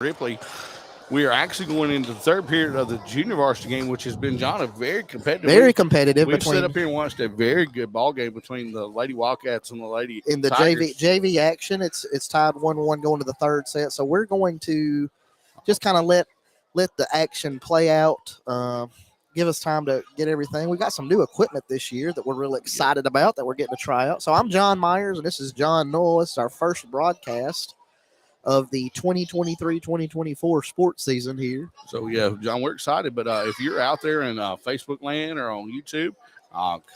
Ripley. We are actually going into the third period of the junior varsity game, which has been, John, a very competitive. Very competitive We've set between up here and watched a very good ball game between the Lady Wildcats and the Lady in the Tigers. JV action. It's tied 1-1 going to the third set. So we're going to just kind of let the action play out. Give us time to get everything. We got some new equipment this year that we're really excited about that we're getting to try out. So I'm John Myers and this is John Noel. It's our first broadcast of the 2023-2024 sports season here. So, yeah, John, we're excited. But if you're out there in Facebook land or on YouTube,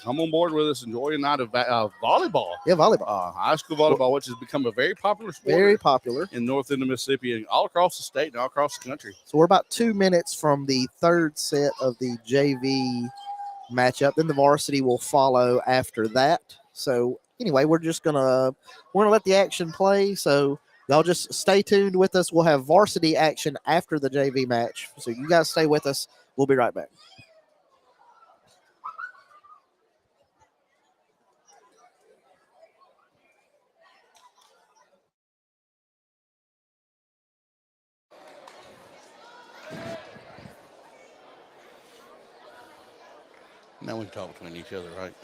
come on board with us. Enjoy a night of volleyball. Yeah, volleyball. High school volleyball, which has become a very popular sport. Very popular. In north end of Mississippi and all across the state and all across the country. So we're about 2 minutes from the third set of the JV matchup. Then the varsity will follow after that. So anyway, we're gonna let the action play. So y'all just stay tuned with us. We'll have varsity action after the JV match. So you guys stay with us. We'll be right back. Now we can talk between each other, right?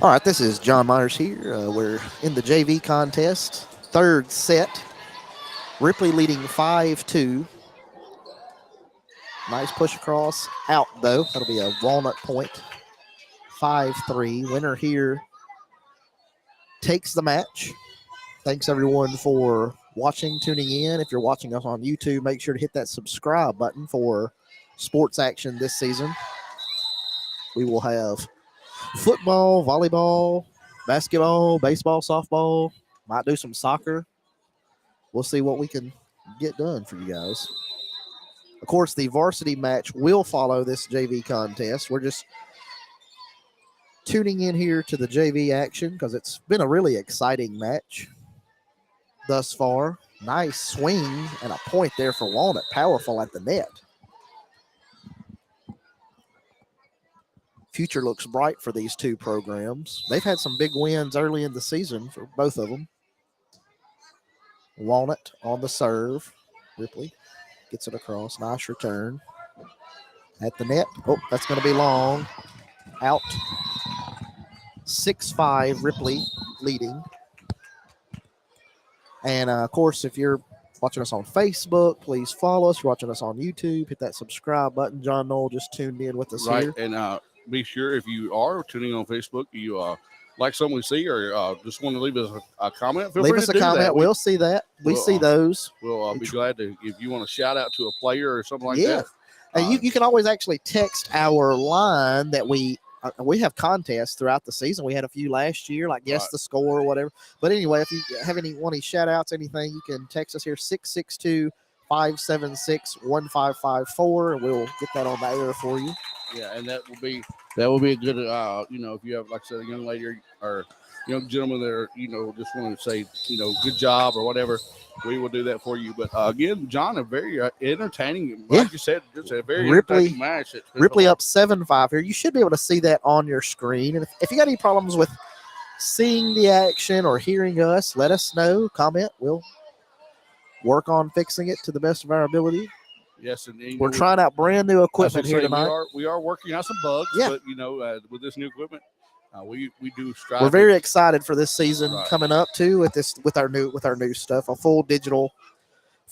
All right, this is John Myers here. We're in the JV contest, third set. Ripley leading 5-2. Nice push across, out though. That'll be a Walnut point. 5-3. Winner here takes the match. Thanks everyone for watching, tuning in. If you're watching us on YouTube, make sure to hit that subscribe button for sports action this season. We will have football, volleyball, basketball, baseball, softball. Might do some soccer. We'll see what we can get done for you guys. Of course, the varsity match will follow this JV contest. We're just tuning in here to the JV action because it's been a really exciting match thus far. Nice swing and a point there for Walnut. Powerful at the net. Future looks bright for these two programs. They've had some big wins early in the season for both of them. Walnut on the serve. Ripley gets it across. Nice return. At the net. Oh, that's going to be long. Out. 6-5, Ripley leading. And, of course, if you're watching us on Facebook, please follow us. If you're watching us on YouTube, hit that subscribe button. John Knoll just tuned in with us here. And be sure if you are tuning on Facebook, you like something we see or just want to leave us a comment, feel Leave free us to a do comment. that. We'll see that. We see those. We'll be glad to, if you want to shout out to a player or something like Yeah. that. And you can always actually text our line that we have contests throughout the season. We had a few last year, like guess the score or whatever. But anyway, if you have any shout outs, anything, you can text us here 662-576-1554, and we'll get that on the air for you. Yeah, and that will be a good if you have, like I said, a young lady or young gentleman that are, just want to say, good job or whatever, we will do that for you. But again, John, a very entertaining, like you said, just a very entertaining match. Ripley up 7-5 here. You should be able to see that on your screen. And if you got any problems with seeing the action or hearing us, let us know. Comment. We'll work on fixing it to the best of our ability. Yes, and we're trying out brand new equipment here tonight. We are working out some bugs, but with this new equipment, we do strive. We're very excited for this season coming up too with our new stuff, a full digital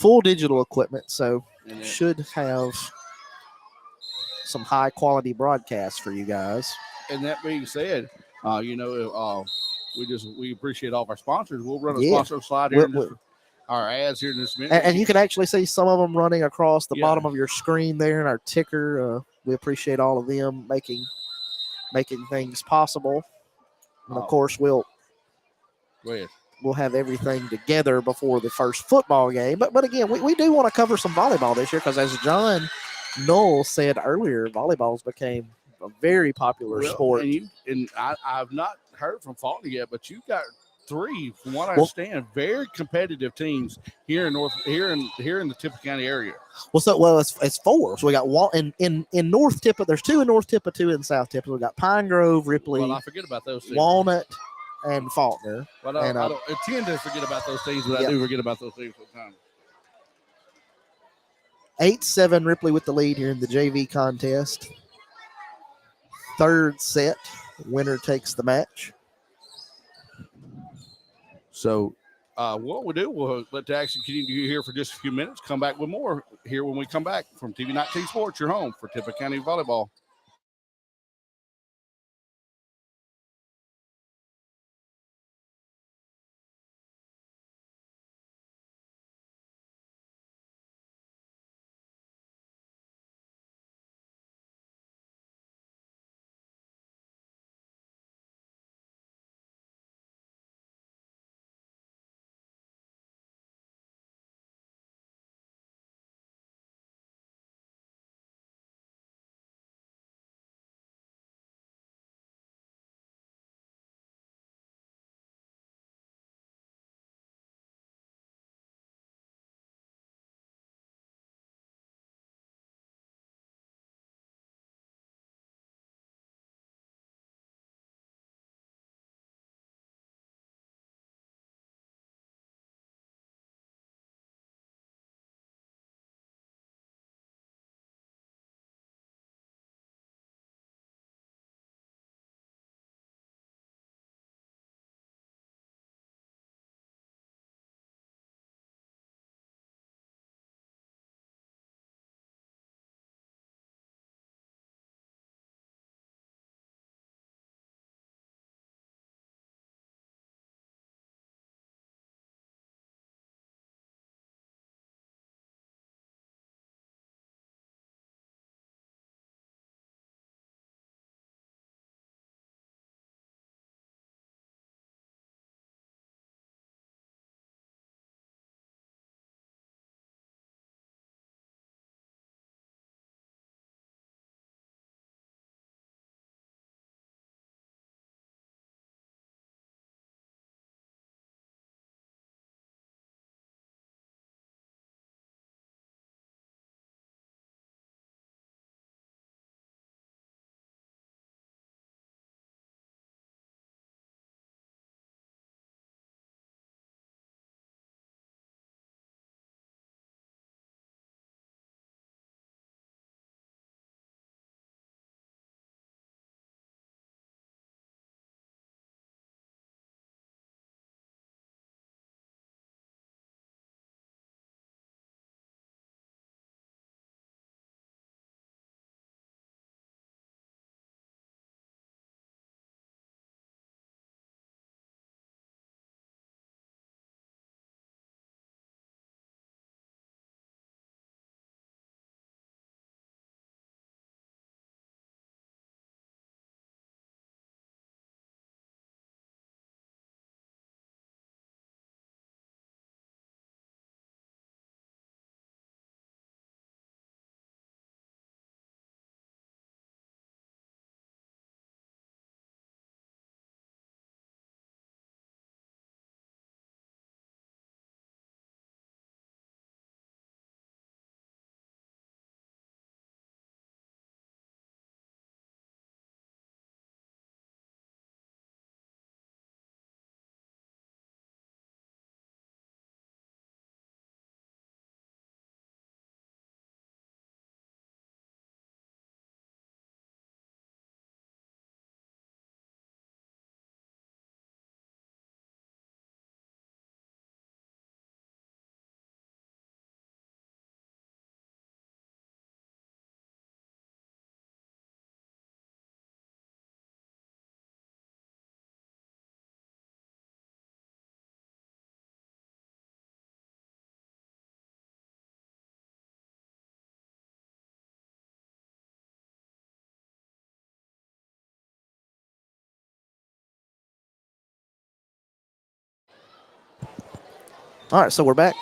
equipment. So should have some high quality broadcasts for you guys. And that being said, we appreciate all of our sponsors. We'll run a sponsor slide here. Our ads here in this minute. And you can actually see some of them running across the bottom of your screen there in our ticker. We appreciate all of them making things possible. And, of course, we'll have everything together before the first football game. But again, we do want to cover some volleyball this year because, as John Knoll said earlier, volleyball's became a very popular sport. And I've not heard from Fulton yet, but you've got three, from what I understand, very competitive teams here in the Tippah County area. It's four. So we got in North Tippah. There's two in North Tippah, two in South Tippah. We got Pine Grove, Ripley. Well, I forget about those teams. Walnut, and Faulkner. Well, I don't tend to forget about those teams, but I do forget about those teams sometimes. 8-7 Ripley with the lead here in the JV contest. Third set, winner takes the match. So what we'll do, we'll let the action continue here for just a few minutes. Come back with more here when we come back from TV 19 Sports, your home for Tippah County Volleyball. All right, so we're back.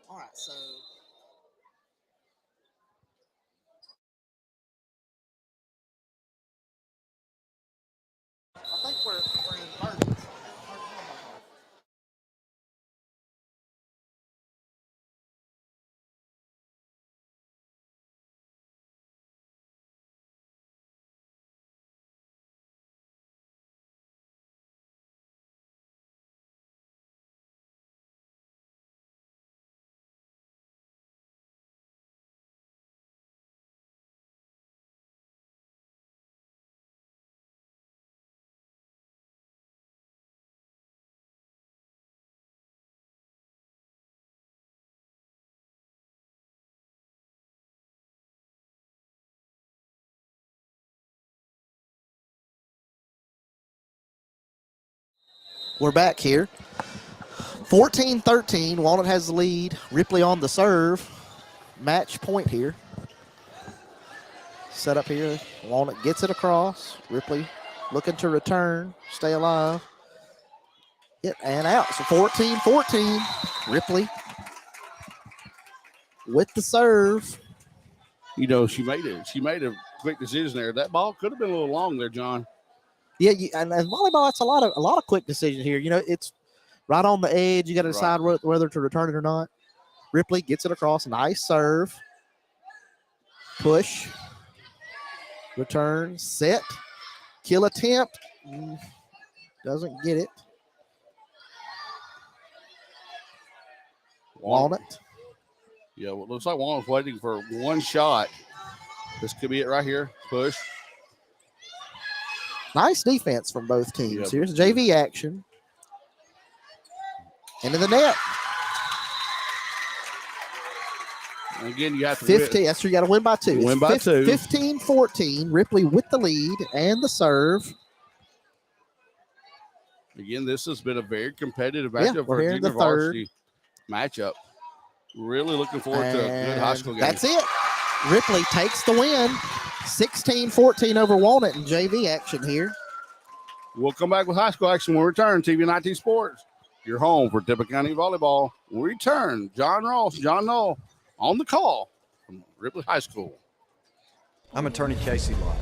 All right, so I think we're in third. We're back here. 14-13. Walnut has the lead. Ripley on the serve. Match point here. Set up here. Walnut gets it across. Ripley looking to return. Stay alive. Hit and out. So 14-14. Ripley with the serve. You know, she made a quick decision there. That ball could have been a little long there, John. Yeah, and volleyball, it's a lot of quick decisions here. You know, it's right on the edge. You got to decide whether to return it or not. Ripley gets it across. Nice serve. Push. Return. Set. Kill attempt. Doesn't get it. Walnut. Yeah, well, it looks like Walnut's waiting for one shot. This could be it right here. Push. Nice defense from both teams. Yep. Here's JV action. Into the net. And again, you have to 15. That's where you got to win by 2. Win by 2. 15-14. Ripley with the lead and the serve. Again, this has been a very competitive matchup for we're here a in the junior varsity matchup. Really looking forward to a good high school game. That's it. Ripley takes the win. 16-14 over Walnut in JV action here. We'll come back with high school action when we return. TV 19 Sports, your home for Tippah County Volleyball. When we return, John Ross, John Knoll on the call from Ripley High School. I'm attorney Casey Lott.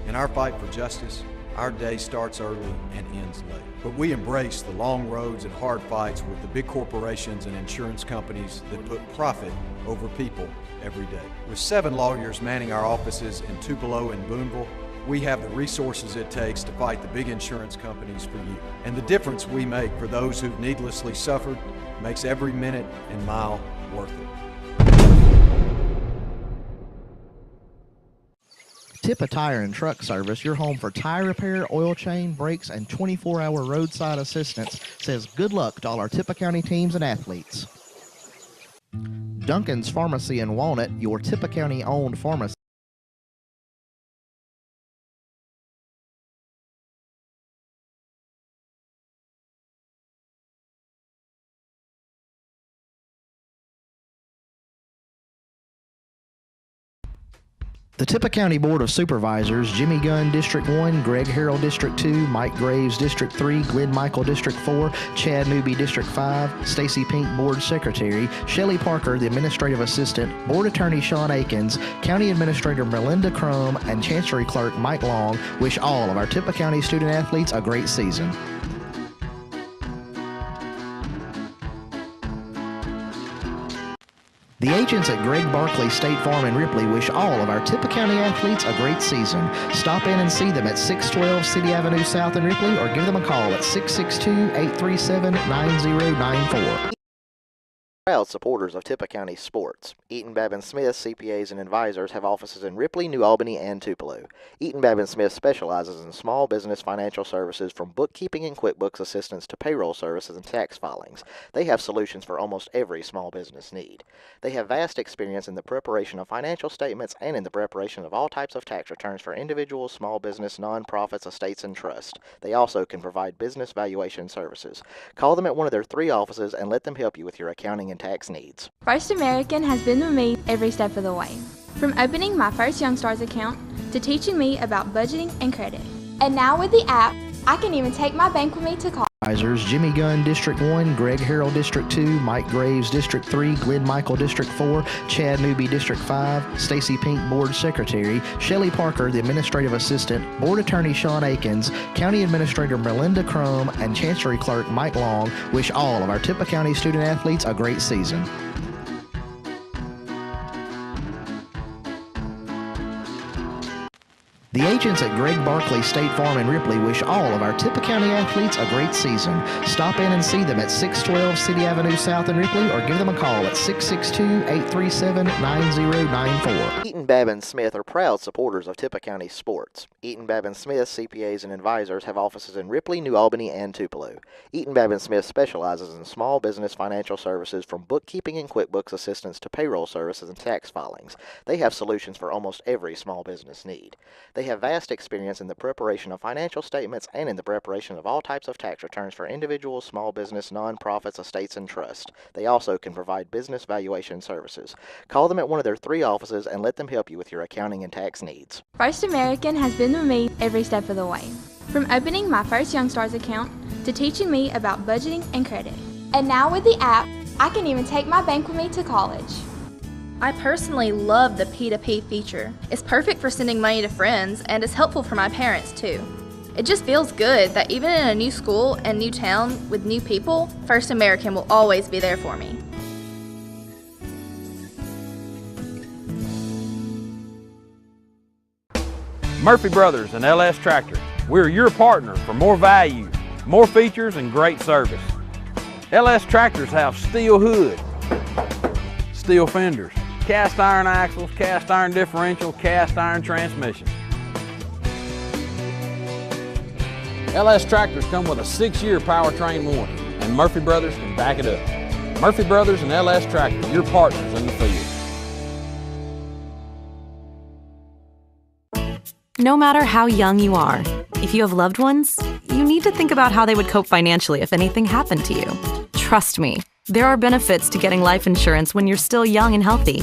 In our fight for justice, our day starts early and ends late. But we embrace the long roads and hard fights with the big corporations and insurance companies that put profit over people every day. With 7 lawyers manning our offices in Tupelo and Boonville, we have the resources it takes to fight the big insurance companies for you. And the difference we make for those who've needlessly suffered makes every minute and mile worth it. Tippah Tire and Truck Service, your home for tire repair, oil change, brakes, and 24-hour roadside assistance, says good luck to all our Tippah County teams and athletes. Duncan's Pharmacy in Walnut, your Tippah County-owned pharmacy. The Tippah County Board of Supervisors, Jimmy Gunn, District 1, Greg Harrell, District 2, Mike Graves, District 3, Glenn Michael, District 4, Chad Newby, District 5, Stacy Pink, Board Secretary, Shelley Parker, the Administrative Assistant, Board Attorney Sean Akins, County Administrator Melinda Crum, and Chancery Clerk Mike Long wish all of our Tippah County student-athletes a great season. The agents at Greg Barkley State Farm in Ripley wish all of our Tippah County athletes a great season. Stop in and see them at 612 City Avenue South in Ripley or give them a call at 662-837-9094. Proud supporters of Tippah County sports. Eaton Babin Smith CPAs and advisors have offices in Ripley, New Albany, and Tupelo. Eaton Babin Smith specializes in small business financial services from bookkeeping and QuickBooks assistance to payroll services and tax filings. They have solutions for almost every small business need. They have vast experience in the preparation of financial statements and in the preparation of all types of tax returns for individuals, small business, nonprofits, estates, and trusts. They also can provide business valuation services. Call them at one of their 3 offices and let them help you with your accounting and tax needs. First American has been with me every step of the way, from opening my first Youngstars account to teaching me about budgeting and credit. And now with the app, I can even take my bank with me to college. Jimmy Gunn, District 1, Greg Harrell, District 2, Mike Graves, District 3, Glenn Michael, District 4, Chad Newby, District 5, Stacy Pink, Board Secretary, Shelley Parker, the Administrative Assistant, Board Attorney Sean Akins, County Administrator Melinda Crum, and Chancery Clerk Mike Long wish all of our Tippah County student athletes a great season. The agents at Greg Barkley State Farm in Ripley wish all of our Tippah County athletes a great season. Stop in and see them at 612 City Avenue South in Ripley or give them a call at 662-837-9094. Eaton Babin Smith are proud supporters of Tippah County sports. Eaton Babin Smith CPAs and advisors have offices in Ripley, New Albany, and Tupelo. Eaton Babin Smith specializes in small business financial services from bookkeeping and QuickBooks assistance to payroll services and tax filings. They have solutions for almost every small business need. They have vast experience in the preparation of financial statements and in the preparation of all types of tax returns for individuals, small business, nonprofits, estates, and trusts. They also can provide business valuation services. Call them at one of their 3 offices and let them help you with your accounting and tax needs. First American has been with me every step of the way, from opening my first Youngstars account to teaching me about budgeting and credit. And now with the app, I can even take my bank with me to college. I personally love the P2P feature. It's perfect for sending money to friends and is helpful for my parents too. It just feels good that even in a new school and new town with new people, First American will always be there for me. Murphy Brothers and LS Tractor. We're your partner for more value, more features, and great service. LS Tractors have steel hood, steel fenders, cast iron axles, cast iron differential, cast iron transmission. LS Tractors come with a 6-year powertrain warranty, and Murphy Brothers can back it up. Murphy Brothers and LS Tractors, your partners in the field. No matter how young you are, if you have loved ones, you need to think about how they would cope financially if anything happened to you. Trust me, there are benefits to getting life insurance when you're still young and healthy.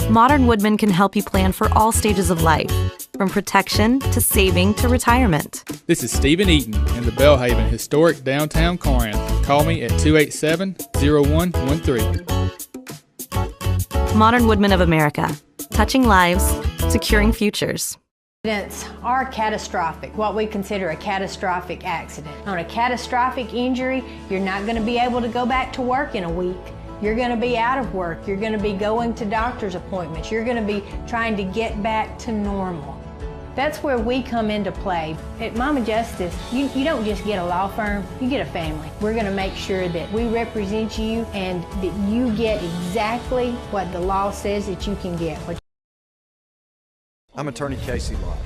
Modern Woodman can help you plan for all stages of life, from protection to saving to retirement. This is Stephen Eaton in the Belhaven Historic Downtown Corinth. Call me at 287-0113. Modern Woodman of America, touching lives, securing futures. Accidents are catastrophic, what we consider a catastrophic accident. On a catastrophic injury, you're not going to be able to go back to work in a week. You're going to be out of work. You're going to be going to doctor's appointments. You're going to be trying to get back to normal. That's where we come into play. At Mama Justice, you don't just get a law firm, you get a family. We're going to make sure that we represent you and that you get exactly what the law says that you can get. I'm attorney Casey Lott.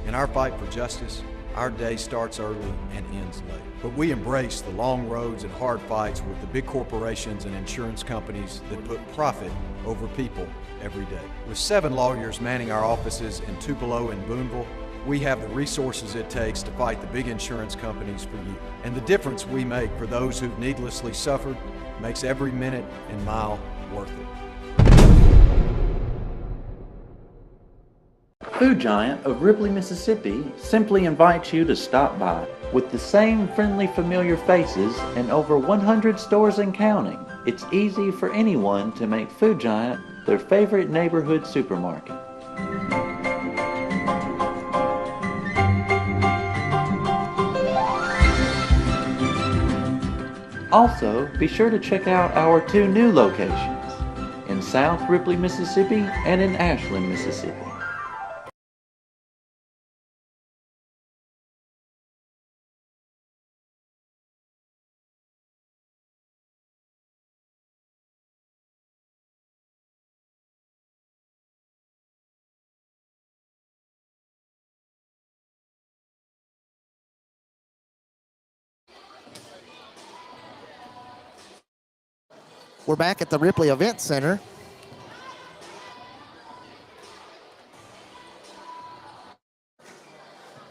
In our fight for justice, our day starts early and ends late. But we embrace the long roads and hard fights with the big corporations and insurance companies that put profit over people every day. With 7 lawyers manning our offices in Tupelo and Boonville, we have the resources it takes to fight the big insurance companies for you. And the difference we make for those who've needlessly suffered makes every minute and mile worth it. Food Giant of Ripley, Mississippi simply invites you to stop by. With the same friendly, familiar faces and over 100 stores and counting, it's easy for anyone to make Food Giant their favorite neighborhood supermarket. Also, be sure to check out our 2 new locations in South Ripley, Mississippi and in Ashland, Mississippi. We're back at the Ripley Event Center.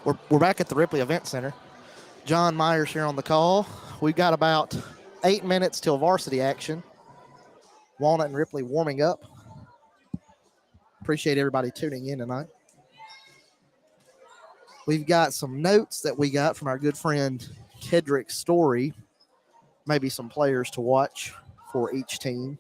We're back at the Ripley Event Center. John Myers here on the call. We've got about 8 minutes till varsity action. Walnut and Ripley warming up. Appreciate everybody tuning in tonight. We've got some notes that we got from our good friend Kedrick Story. Maybe some players to watch for each team.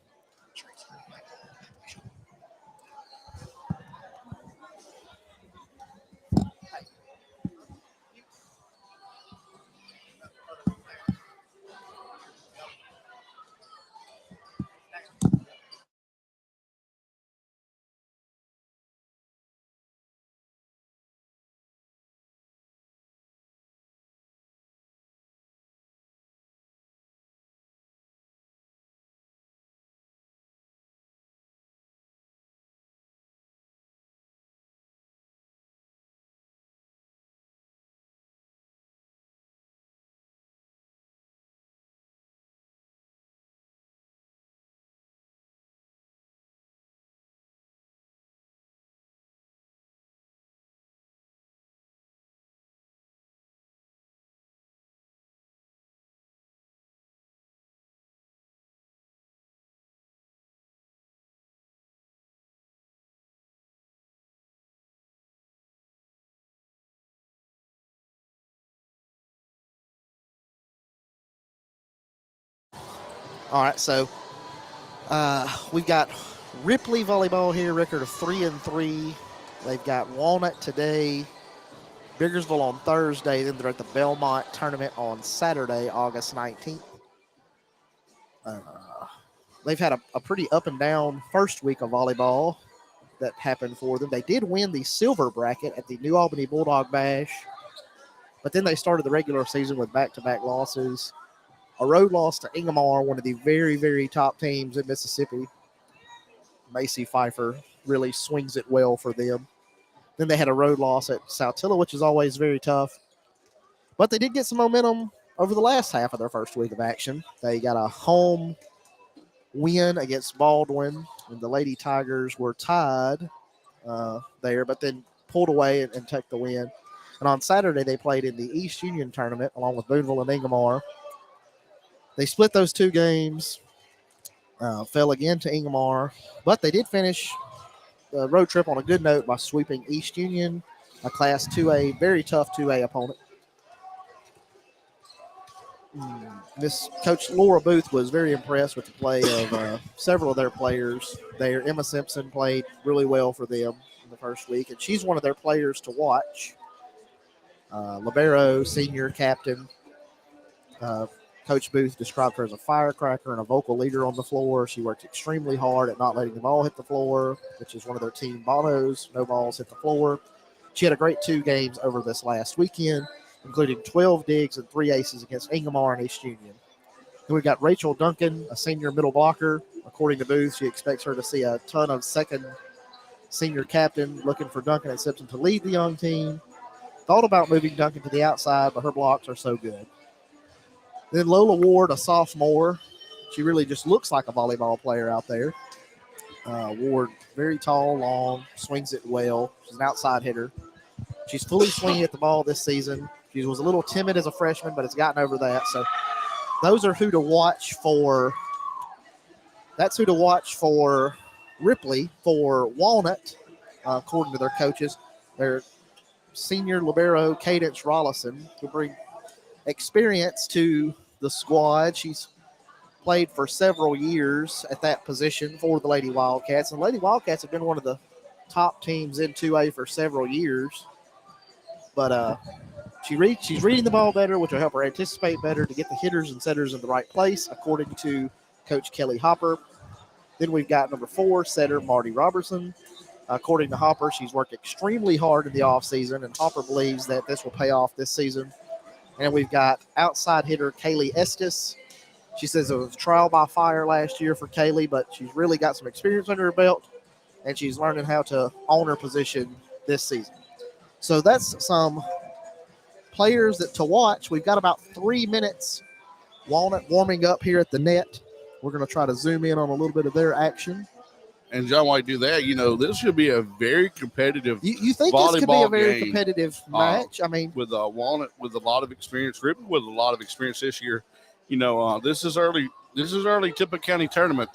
All right, so we've got Ripley volleyball here, record of 3-3. They've got Walnut today, Biggersville on Thursday. Then they're at the Belmont tournament on Saturday, August 19th. They've had a pretty up and down first week of volleyball that happened for them. They did win the silver bracket at the New Albany Bulldog Bash, but then they started the regular season with back-to-back losses. A road loss to Ingomar, one of the very, very top teams in Mississippi. Macy Pfeiffer really swings it well for them. Then they had a road loss at Saltillo, which is always very tough. But they did get some momentum over the last half of their first week of action. They got a home win against Baldwin, and the Lady Tigers were tied there, but then pulled away and took the win. And on Saturday, they played in the East Union tournament along with Boonville and Ingomar. They split those two games, fell again to Ingomar, but they did finish the road trip on a good note by sweeping East Union, a Class 2A, very tough 2A opponent. Miss Coach Laura Booth was very impressed with the play of several of their players there. Emma Simpson played really well for them in the first week, and she's one of their players to watch. Libero, senior captain. Coach Booth described her as a firecracker and a vocal leader on the floor. She worked extremely hard at not letting the ball hit the floor, which is one of their team mottos, no balls hit the floor. She had a great 2 games over this last weekend, including 12 digs and 3 aces against Ingomar and East Union. Then we've got Rachel Duncan, a senior middle blocker. According to Booth, she expects her to see a ton of second senior captain, looking for Duncan and Simpson to lead the young team. Thought about moving Duncan to the outside, but her blocks are so good. Then Lola Ward, a sophomore. She really just looks like a volleyball player out there. Ward, very tall, long, swings it well. She's an outside hitter. She's fully swinging at the ball this season. She was a little timid as a freshman, but has gotten over that. So those are who to watch for. That's who to watch for Ripley. For Walnut, according to their coaches, their senior libero, Cadence Rollison, will bring experience to the squad. She's played for several years at that position for the Lady Wildcats. And Lady Wildcats have been one of the top teams in 2A for several years. But she's reading the ball better, which will help her anticipate better to get the hitters and setters in the right place, according to Coach Kelly Hopper. Then we've got number 4, setter Marty Robertson. According to Hopper, she's worked extremely hard in the offseason, and Hopper believes that this will pay off this season. And we've got outside hitter Kaylee Estes. She says it was trial by fire last year for Kaylee, but she's really got some experience under her belt, and she's learning how to own her position this season. So that's some players to watch. We've got about 3 minutes. Walnut warming up here at the net. We're going to try to zoom in on a little bit of their action. And John, while you do that, this should be a very competitive. You think this could be a very game, competitive match? I mean, with Walnut with a lot of experience, Ripley with a lot of experience this year. This is early. This is early Tippah County tournament,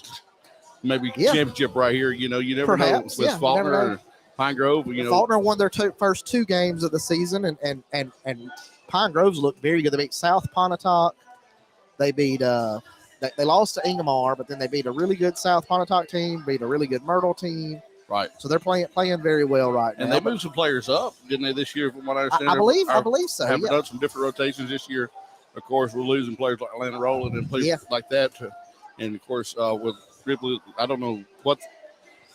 maybe championship right here. You never Perhaps, know with Faulkner and Pine Grove. Faulkner won their first 2 games of the season, and Pine Grove's looked very good. They beat South Pontotoc. They beat they lost to Ingomar, but then they beat a really good South Pontotoc team, beat a really good Myrtle team. Right. So they're playing very well right now. And they moved some players up, didn't they, this year? From what I understand, I believe so. Have done some different rotations this year. Of course, we're losing players like Atlanta Rowland and players like that. And of course, with Ripley, I don't know what.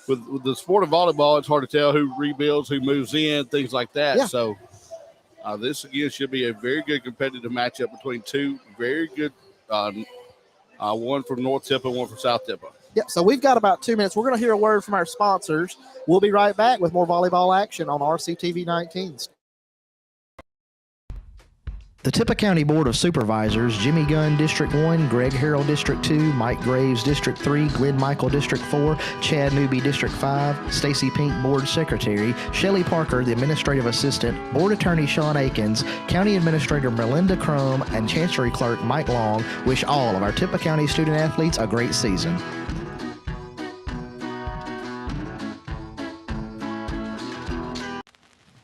With the sport of volleyball, it's hard to tell who rebuilds, who moves in, things like that. Yeah. So this again should be a very good competitive matchup between 2 very good. One from North Tippah, one from South Tippah. Yeah, so we've got about 2 minutes. We're going to hear a word from our sponsors. We'll be right back with more volleyball action on RCTV 19. The Tippah County Board of Supervisors, Jimmy Gunn, District 1, Greg Harrell, District 2, Mike Graves, District 3, Glenn Michael, District 4, Chad Newby, District 5, Stacy Pink, Board Secretary, Shelley Parker, the Administrative Assistant, Board Attorney Sean Akins, County Administrator Melinda Crum, and Chancery Clerk Mike Long wish all of our Tippah County student-athletes a great season.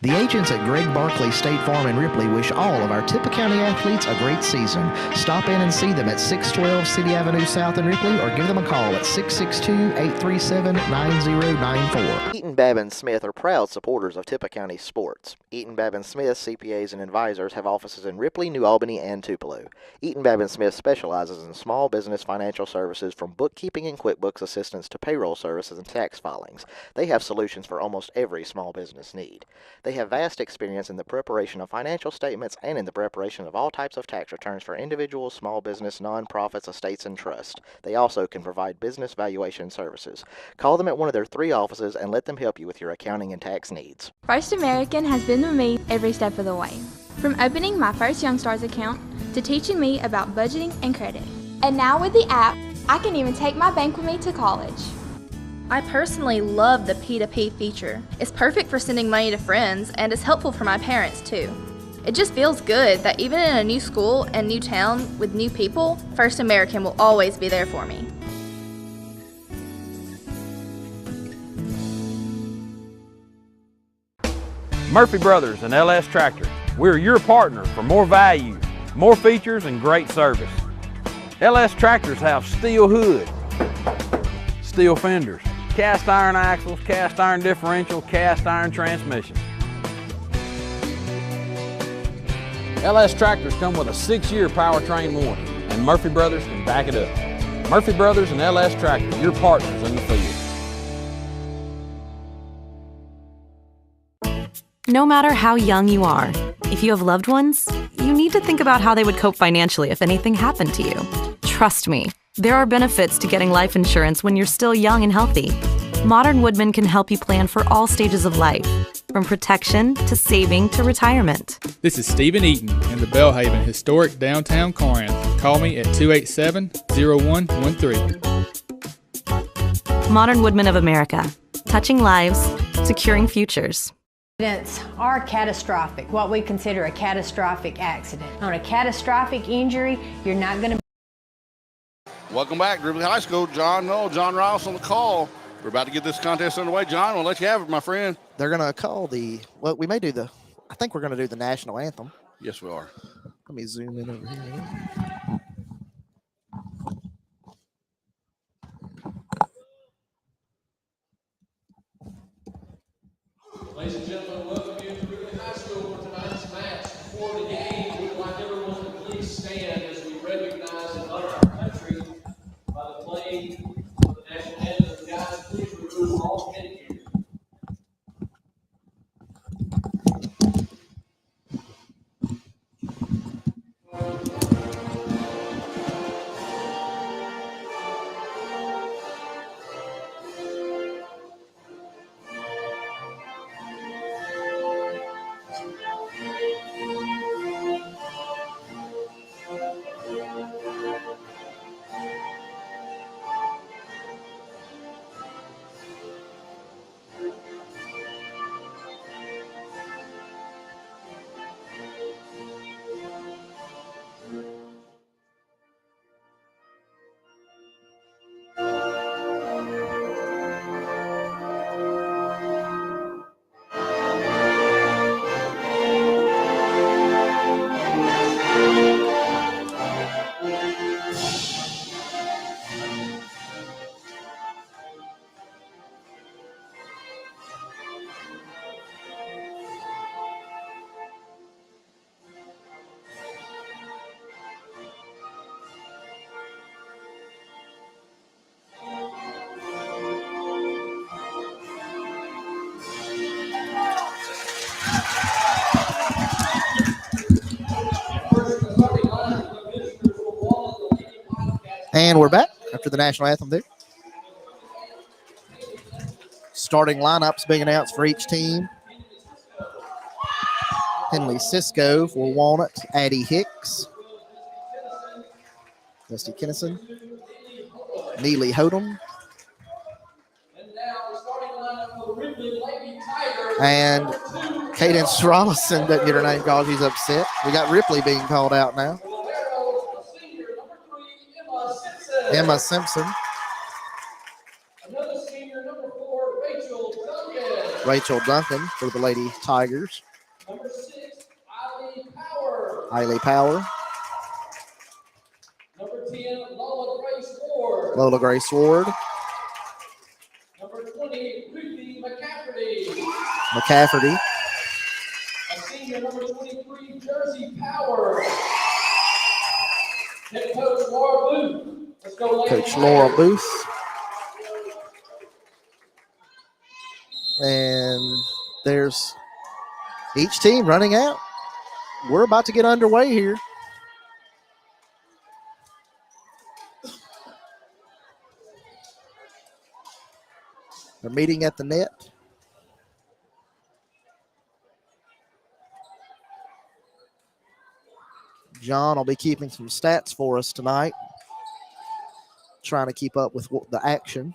The agents at Greg Barkley State Farm in Ripley wish all of our Tippah County athletes a great season. Stop in and see them at 612 City Avenue South in Ripley or give them a call at 662-837-9094. Eaton Babin Smith are proud supporters of Tippah County sports. Eaton Babin Smith CPAs and advisors have offices in Ripley, New Albany, and Tupelo. Eaton Babin Smith specializes in small business financial services from bookkeeping and QuickBooks assistance to payroll services and tax filings. They have solutions for almost every small business need. They have vast experience in the preparation of financial statements and in the preparation of all types of tax returns for individuals, small business, nonprofits, estates, and trusts. They also can provide business valuation services. Call them at one of their 3 offices and let them help you with your accounting and tax needs. First American has been with me every step of the way, from opening my first Youngstars account to teaching me about budgeting and credit. And now with the app, I can even take my bank with me to college. I personally love the P2P feature. It's perfect for sending money to friends and is helpful for my parents too. It just feels good that even in a new school and new town with new people, First American will always be there for me. Murphy Brothers and LS Tractor. We're your partner for more value, more features, and great service. LS Tractors have steel hood, steel fenders, cast iron axles, cast iron differential, cast iron transmission. LS Tractors come with a 6-year powertrain warranty, and Murphy Brothers can back it up. Murphy Brothers and LS Tractor, your partners in the field. No matter how young you are, if you have loved ones, you need to think about how they would cope financially if anything happened to you. Trust me, there are benefits to getting life insurance when you're still young and healthy. Modern Woodman can help you plan for all stages of life, from protection to saving to retirement. This is Stephen Eaton in the Belhaven historic downtown Corinth. Call me at 287-0113. Modern Woodman of America, touching lives, securing futures. Accidents are catastrophic, what we consider a catastrophic accident. On a catastrophic injury, you're not going to. Welcome back, Ripley High School. John Rouse on the call. We're about to get this contest underway. John, we'll let you have it, my friend. They're going to call I think we're going to do the national anthem. Yes, we are. Let me zoom in over here. Ladies and gentlemen, welcome you to Ripley High School for tonight's match. Before the game, we would like everyone to please stand as we recognize and honor our country by the playing of the national anthem. Guys, please remove all headgear. And we're back after the national anthem there. Starting lineups being announced for each team. Henley Cisco for Walnut, Addie Hicks, Dusty Kinnison, Neely Hodum, and Cadence Rollison doesn't get her name called. She's upset. We got Ripley being called out now. Emma Simpson. Rachel Duncan for the Lady Tigers. Number 6, Eiley Power. Number 10, Lola Grace Ward. Lola Grace Ward. Number 20, Ruthie McCafferty. McCafferty. A senior, number 23, Jersey Power. Head coach Laura Booth. Let's go, Lady Coach Laura Tigers. Booth. And there's each team running out. We're about to get underway here. They're meeting at the net. John will be keeping some stats for us tonight, trying to keep up with the action.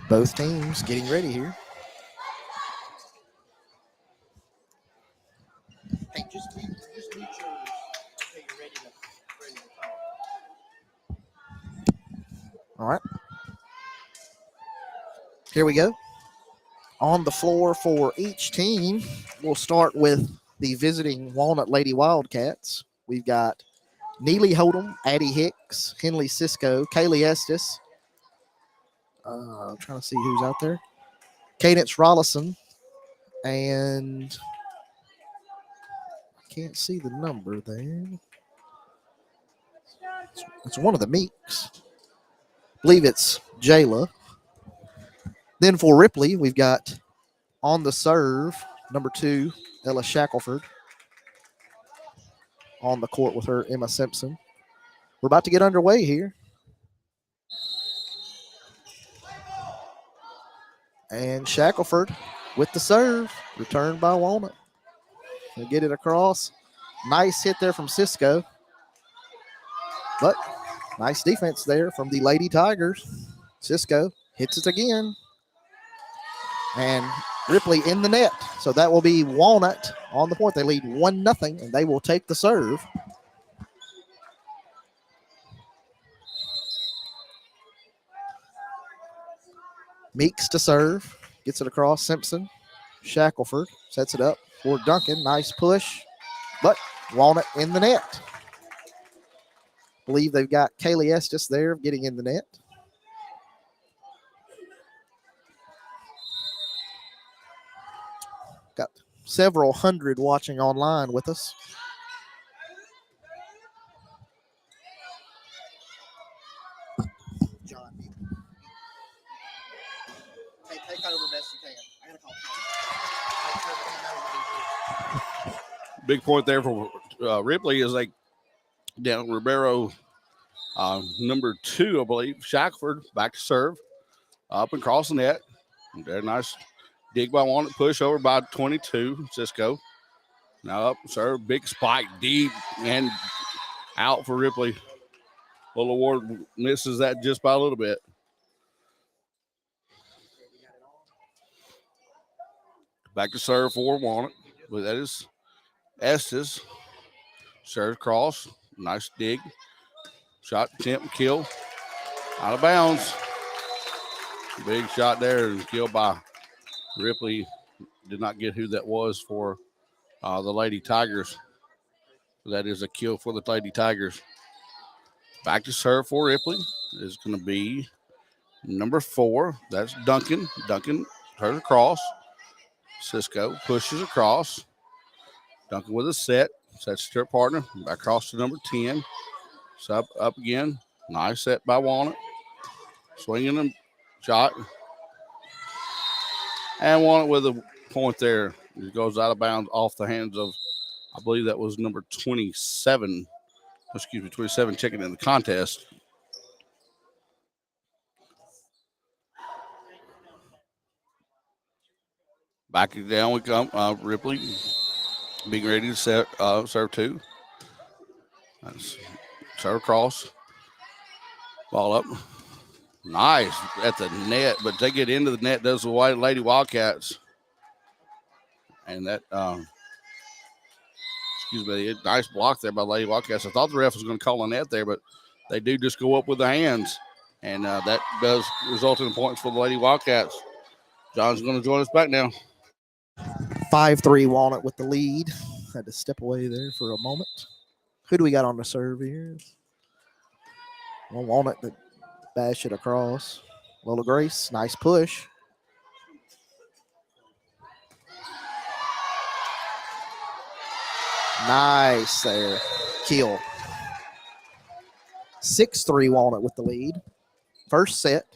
Both teams getting ready here. Hey, just mute yours until you're ready to All right. Here we go. On the floor for each team, we'll start with the visiting Walnut Lady Wildcats. We've got Neely Hodum, Addie Hicks, Henley Cisco, Kaylee Estes. I'm trying to see who's out there. Cadence Rollison, and I can't see the number there. It's one of the Meeks. I believe it's Jayla. Then for Ripley, we've got on the serve, number 2, Ella Shackelford. On the court with her, Emma Simpson. We're about to get underway here. And Shackelford with the serve, returned by Walnut. They get it across. Nice hit there from Cisco. But nice defense there from the Lady Tigers. Cisco hits it again. And Ripley in the net. So that will be Walnut on the point. They lead 1-0, and they will take the serve. Meeks to serve. Gets it across. Simpson. Shackelford sets it up for Duncan. Nice push. But Walnut in the net. Believe they've got Kaylee Estes there getting in the net. Got several hundred watching online with us. John, take over best you can. I gotta call. Big point there for Ripley is like down Ribeiro, number 2, I believe. Shackford back to serve, up and cross the net. Very nice dig by Walnut, push over by 22, Cisco. Now up, serve, big spike, deep, and out for Ripley. Little Ward misses that just by a little bit. Back to serve for Walnut. But that is Estes. Serve cross. Nice dig. Shot, attempt, kill. Out of bounds. Big shot there and killed by Ripley. Did not get who that was for the Lady Tigers. That is a kill for the Lady Tigers. Back to serve for Ripley is going to be number 4. That's Duncan. Duncan turns across. Cisco pushes across. Duncan with a set. Sets to her partner. Back across to number 10. So up again. Nice set by Walnut. Swinging a shot. And Walnut with a point there. It goes out of bounds off the hands of, I believe that was number 27. 27 checking in the contest. Back it down we come. Ripley being ready to serve two. That's serve across. Ball up. Nice at the net, but they get into the net, does the White Lady Wildcats. And that, nice block there by Lady Wildcats. I thought the ref was going to call a net there, but they do just go up with the hands. And that does result in points for the Lady Wildcats. John's going to join us back now. 5-3 Walnut with the lead. Had to step away there for a moment. Who do we got on the serve here? Well, Walnut that bash it across. Lola Grace, nice push. Nice there. Kill. 6-3 Walnut with the lead. First set.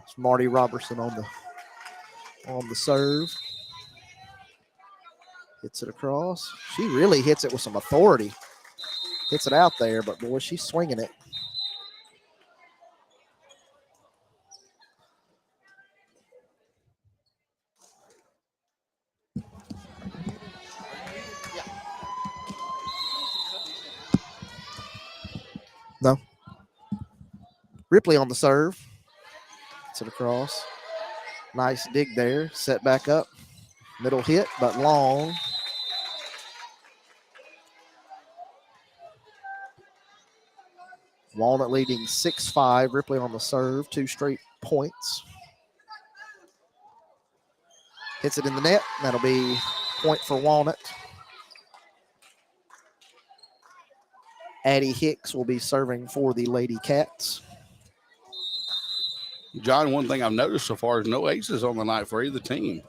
It's Marty Robertson on the serve. Hits it across. She really hits it with some authority. Hits it out there, but boy, she's swinging it. No. Ripley on the serve. Hits it across. Nice dig there. Set back up. Middle hit, but long. Walnut leading 6-5. Ripley on the serve. 2 straight points. Hits it in the net. That'll be point for Walnut. Addie Hicks will be serving for the Lady Cats. John, one thing I've noticed so far is no aces on the night for either team.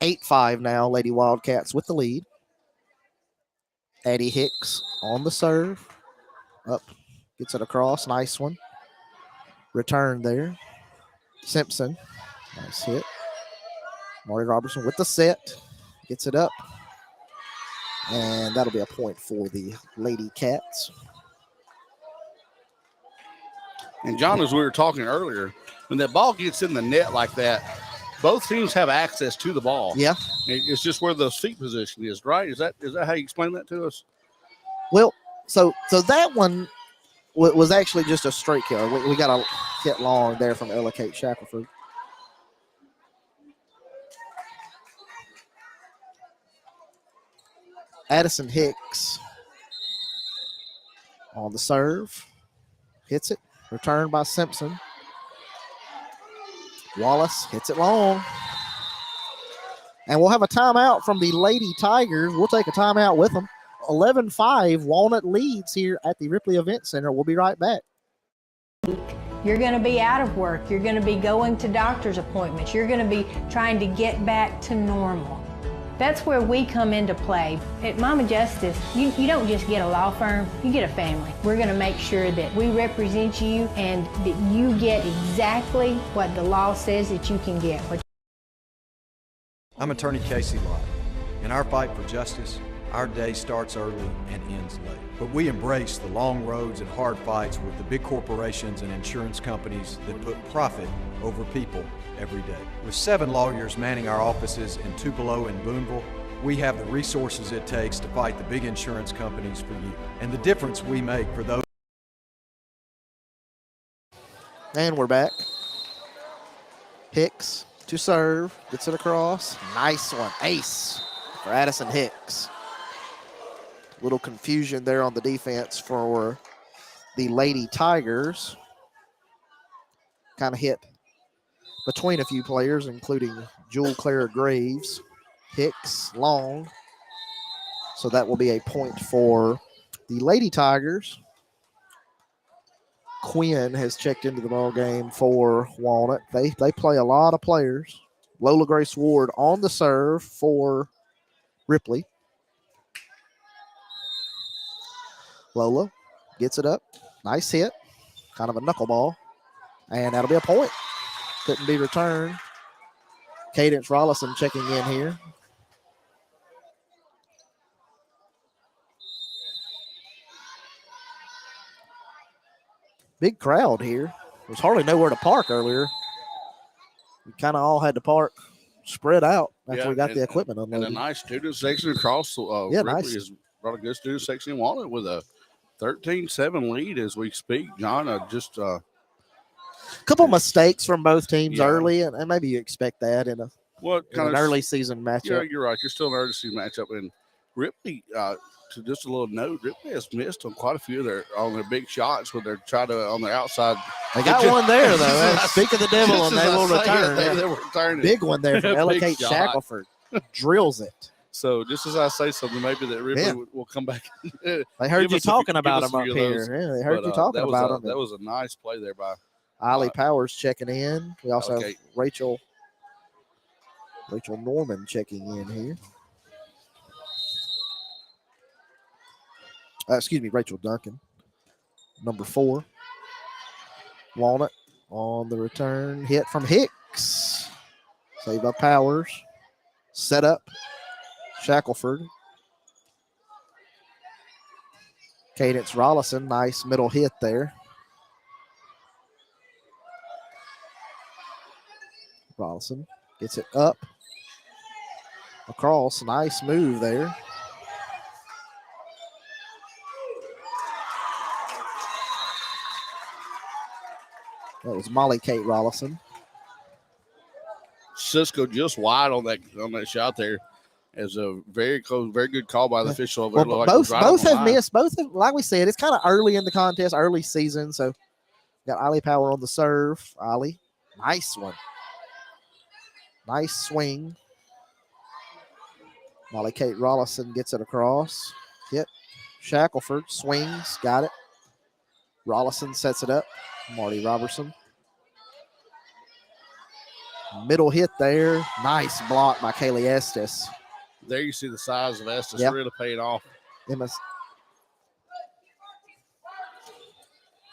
Eight 8-5 now, Lady Wildcats with the lead. Addie Hicks on the serve. Up, gets it across, nice one. Return there. Simpson, nice hit. Marty Robertson with the set. Gets it up. And that'll be a point for the Lady Cats. And John, as we were talking earlier, when that ball gets in the net like that, both teams have access to the ball. Yeah. It's just where the feet position is, right? Is that how you explain that to us? Well, so that one was actually just a straight kill. We got a hit long there from Ella Kate Shackelford. Addison Hicks on the serve. Hits it. Returned by Simpson. Wallace hits it long. And we'll have a timeout from the Lady Tigers. We'll take a timeout with them. 11-5, Walnut leads here at the Ripley Event Center. We'll be right back. You're going to be out of work. You're going to be going to doctor's appointments. You're going to be trying to get back to normal. That's where we come into play. At Mama Justice, you don't just get a law firm, you get a family. We're going to make sure that we represent you and that you get exactly what the law says that you can get. I'm attorney Casey Lott. In our fight for justice, our day starts early and ends late. But we embrace the long roads and hard fights with the big corporations and insurance companies that put profit over people every day. With 7 lawyers manning our offices in Tupelo and Boonville, we have the resources it takes to fight the big insurance companies for you. And the difference we make for those. And we're back. Hicks to serve, gets it across. Nice one, ace for Addison Hicks. Little confusion there on the defense for the Lady Tigers. Kind of hit between a few players, including Jewel Clara Graves. Hicks, long. So that will be a point for the Lady Tigers. Quinn has checked into the ball game for Walnut. They play a lot of players. Lola Grace Ward on the serve for Ripley. Lola gets it up. Nice hit. Kind of a knuckleball. And that'll be a point. Couldn't be returned. Cadence Rollison checking in here. Big crowd here. There's hardly nowhere to park earlier. We kind of all had to park spread out after we got the equipment unloaded. And a nice student section across. Ripley nice. has brought a good student section in Walnut with a 13-7 lead as we speak. John, just a couple mistakes from both teams early, and maybe you expect that in an early season matchup. Yeah, you're right. You're still in an early season matchup. And Ripley, to just a little note, Ripley has missed on quite a few of their big shots when they're trying to on their outside. They got one there though. Speak of the devil, and they will return. They will return. Big one there from Ella Kate Shackelford. Drills it. So just as I say something, maybe that Ripley will come back. They heard you talking about him up here. Yeah, they heard you talking about him. That was a nice play there by Ollie Powers checking in. We also have Rachel Norman checking in here. Rachel Duncan, number 4. Walnut on the return. Hit from Hicks. Saved by Powers. Set up. Shackelford. Cadence Rollison. Nice middle hit there. Rollison gets it up. Across. Nice move there. That was Molly Kate Rollison. Cisco just wide on that shot there. Is a very close, very good call by the official over there. Both have missed. Like we said, it's kind of early in the contest, early season. So got Ollie Power on the serve. Ollie, nice one. Nice swing. Molly Kate Rollison gets it across. Hit. Shackelford swings. Got it. Rollison sets it up. Marty Robertson. Middle hit there. Nice block by Kaylee Estes. There you see the size of Estes really paying off. And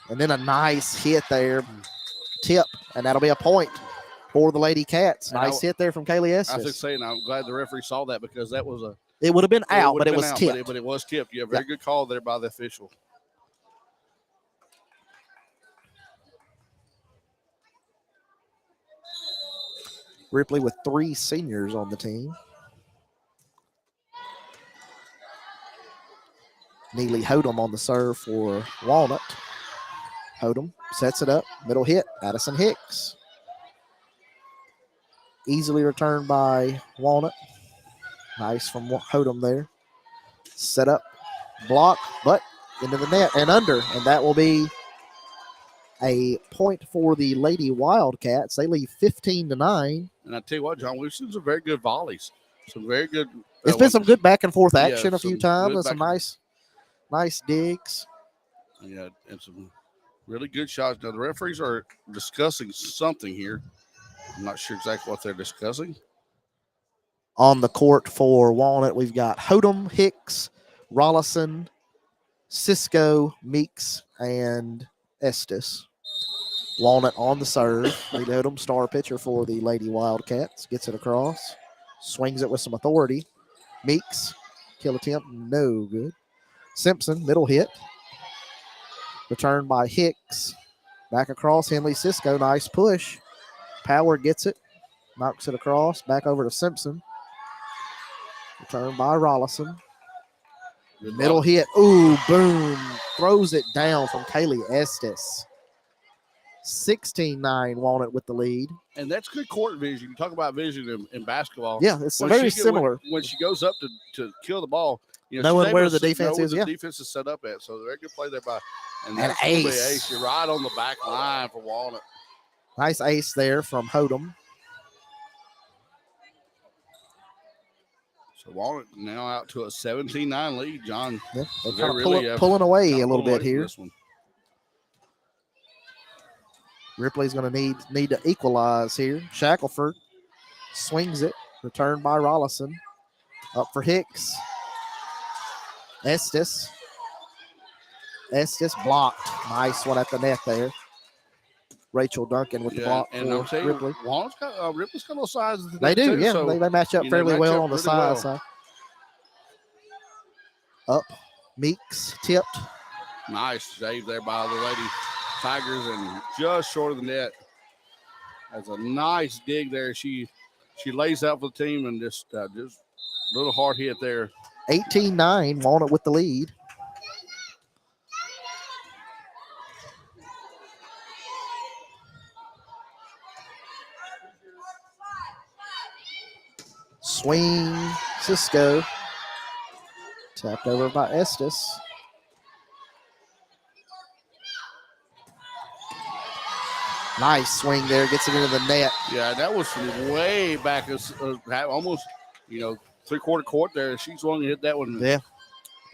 then a nice hit there. Tip. And that'll be a point for the Lady Cats. Nice hit there from Kaylee Estes. I was saying, I'm glad the referee saw that because that was a. It would have been out, but it was tipped. But it was tipped. Yeah, very good call there by the official. Ripley with 3 seniors on the team. Neely Hodum on the serve for Walnut. Hodum sets it up. Middle hit. Addison Hicks. Easily returned by Walnut. Nice from Hodum there. Set up. Block. But into the net and under. And that will be a point for the Lady Wildcats. They lead 15-9. And I tell you what, John, we've seen some very good volleys. Some very good. It's been some good back and forth action a few times and some nice digs. Yeah, and some really good shots. Now, the referees are discussing something here. I'm not sure exactly what they're discussing. On the court for Walnut, we've got Hodum, Hicks, Rollison, Cisco, Meeks, and Estes. Walnut on the serve. Neely Hodum, star pitcher for the Lady Wildcats. Gets it across. Swings it with some authority. Meeks, kill attempt, no good. Simpson, middle hit. Returned by Hicks. Back across, Henley Cisco, nice push. Power gets it. Knocks it across. Back over to Simpson. Returned by Rollison. Middle hit. Ooh, boom. Throws it down from Kaylee Estes. 16-9 Walnut with the lead. And that's good court vision. You talk about vision in basketball. Yeah, it's very similar. When she goes up to kill the ball, knowing where the defense is. The defense is set up at. So very good play there by and ace. You're right on the back line for Walnut. Nice ace there from Hodum. So Walnut now out to a 17-9 lead, John. Yeah, they're kind of pulling away a little bit here. Ripley's going to need to equalize here. Shackelford swings it. Returned by Rollison. Up for Hicks. Estes blocked. Nice one at the net there. Rachel Duncan with the block for Ripley. Ripley's got a little size. They do, too, yeah. so, they match up fairly well on the size. Up. Meeks tipped. Nice save there by the Lady Tigers and just short of the net. That's a nice dig there. She lays out for the team and just a little hard hit there. 18-9, Walnut with the lead. Swing, Cisco. Tapped over by Estes. Nice swing there, gets it into the net. Yeah, that was from way back, almost, three-quarter court there. She swung and hit that one. Yeah.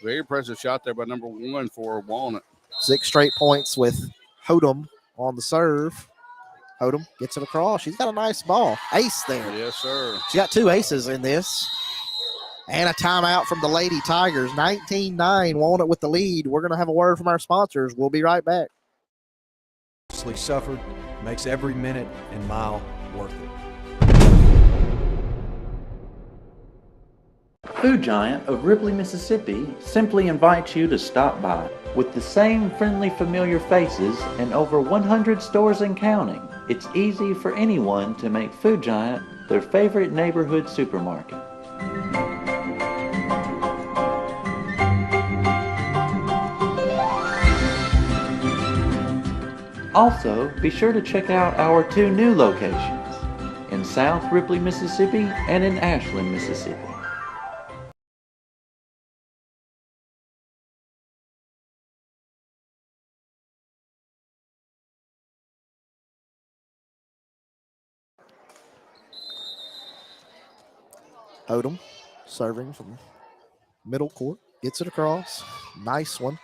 Very impressive shot there by number 1 for Walnut. 6 straight points with Hodum on the serve. Hodum gets it across. She's got a nice ball. Ace there. Yes, sir. She got 2 aces in this. And a timeout from the Lady Tigers. 19-9, Walnut with the lead. We're going to have a word from our sponsors. We'll be right back. Suffered makes every minute and mile worth it. Food Giant of Ripley, Mississippi simply invites you to stop by. With the same friendly, familiar faces and over 100 stores and counting, it's easy for anyone to make Food Giant their favorite neighborhood supermarket. Also, be sure to check out our 2 new locations in South Ripley, Mississippi and in Ashland, Mississippi. Odom serving from middle court. Gets it across. Nice one.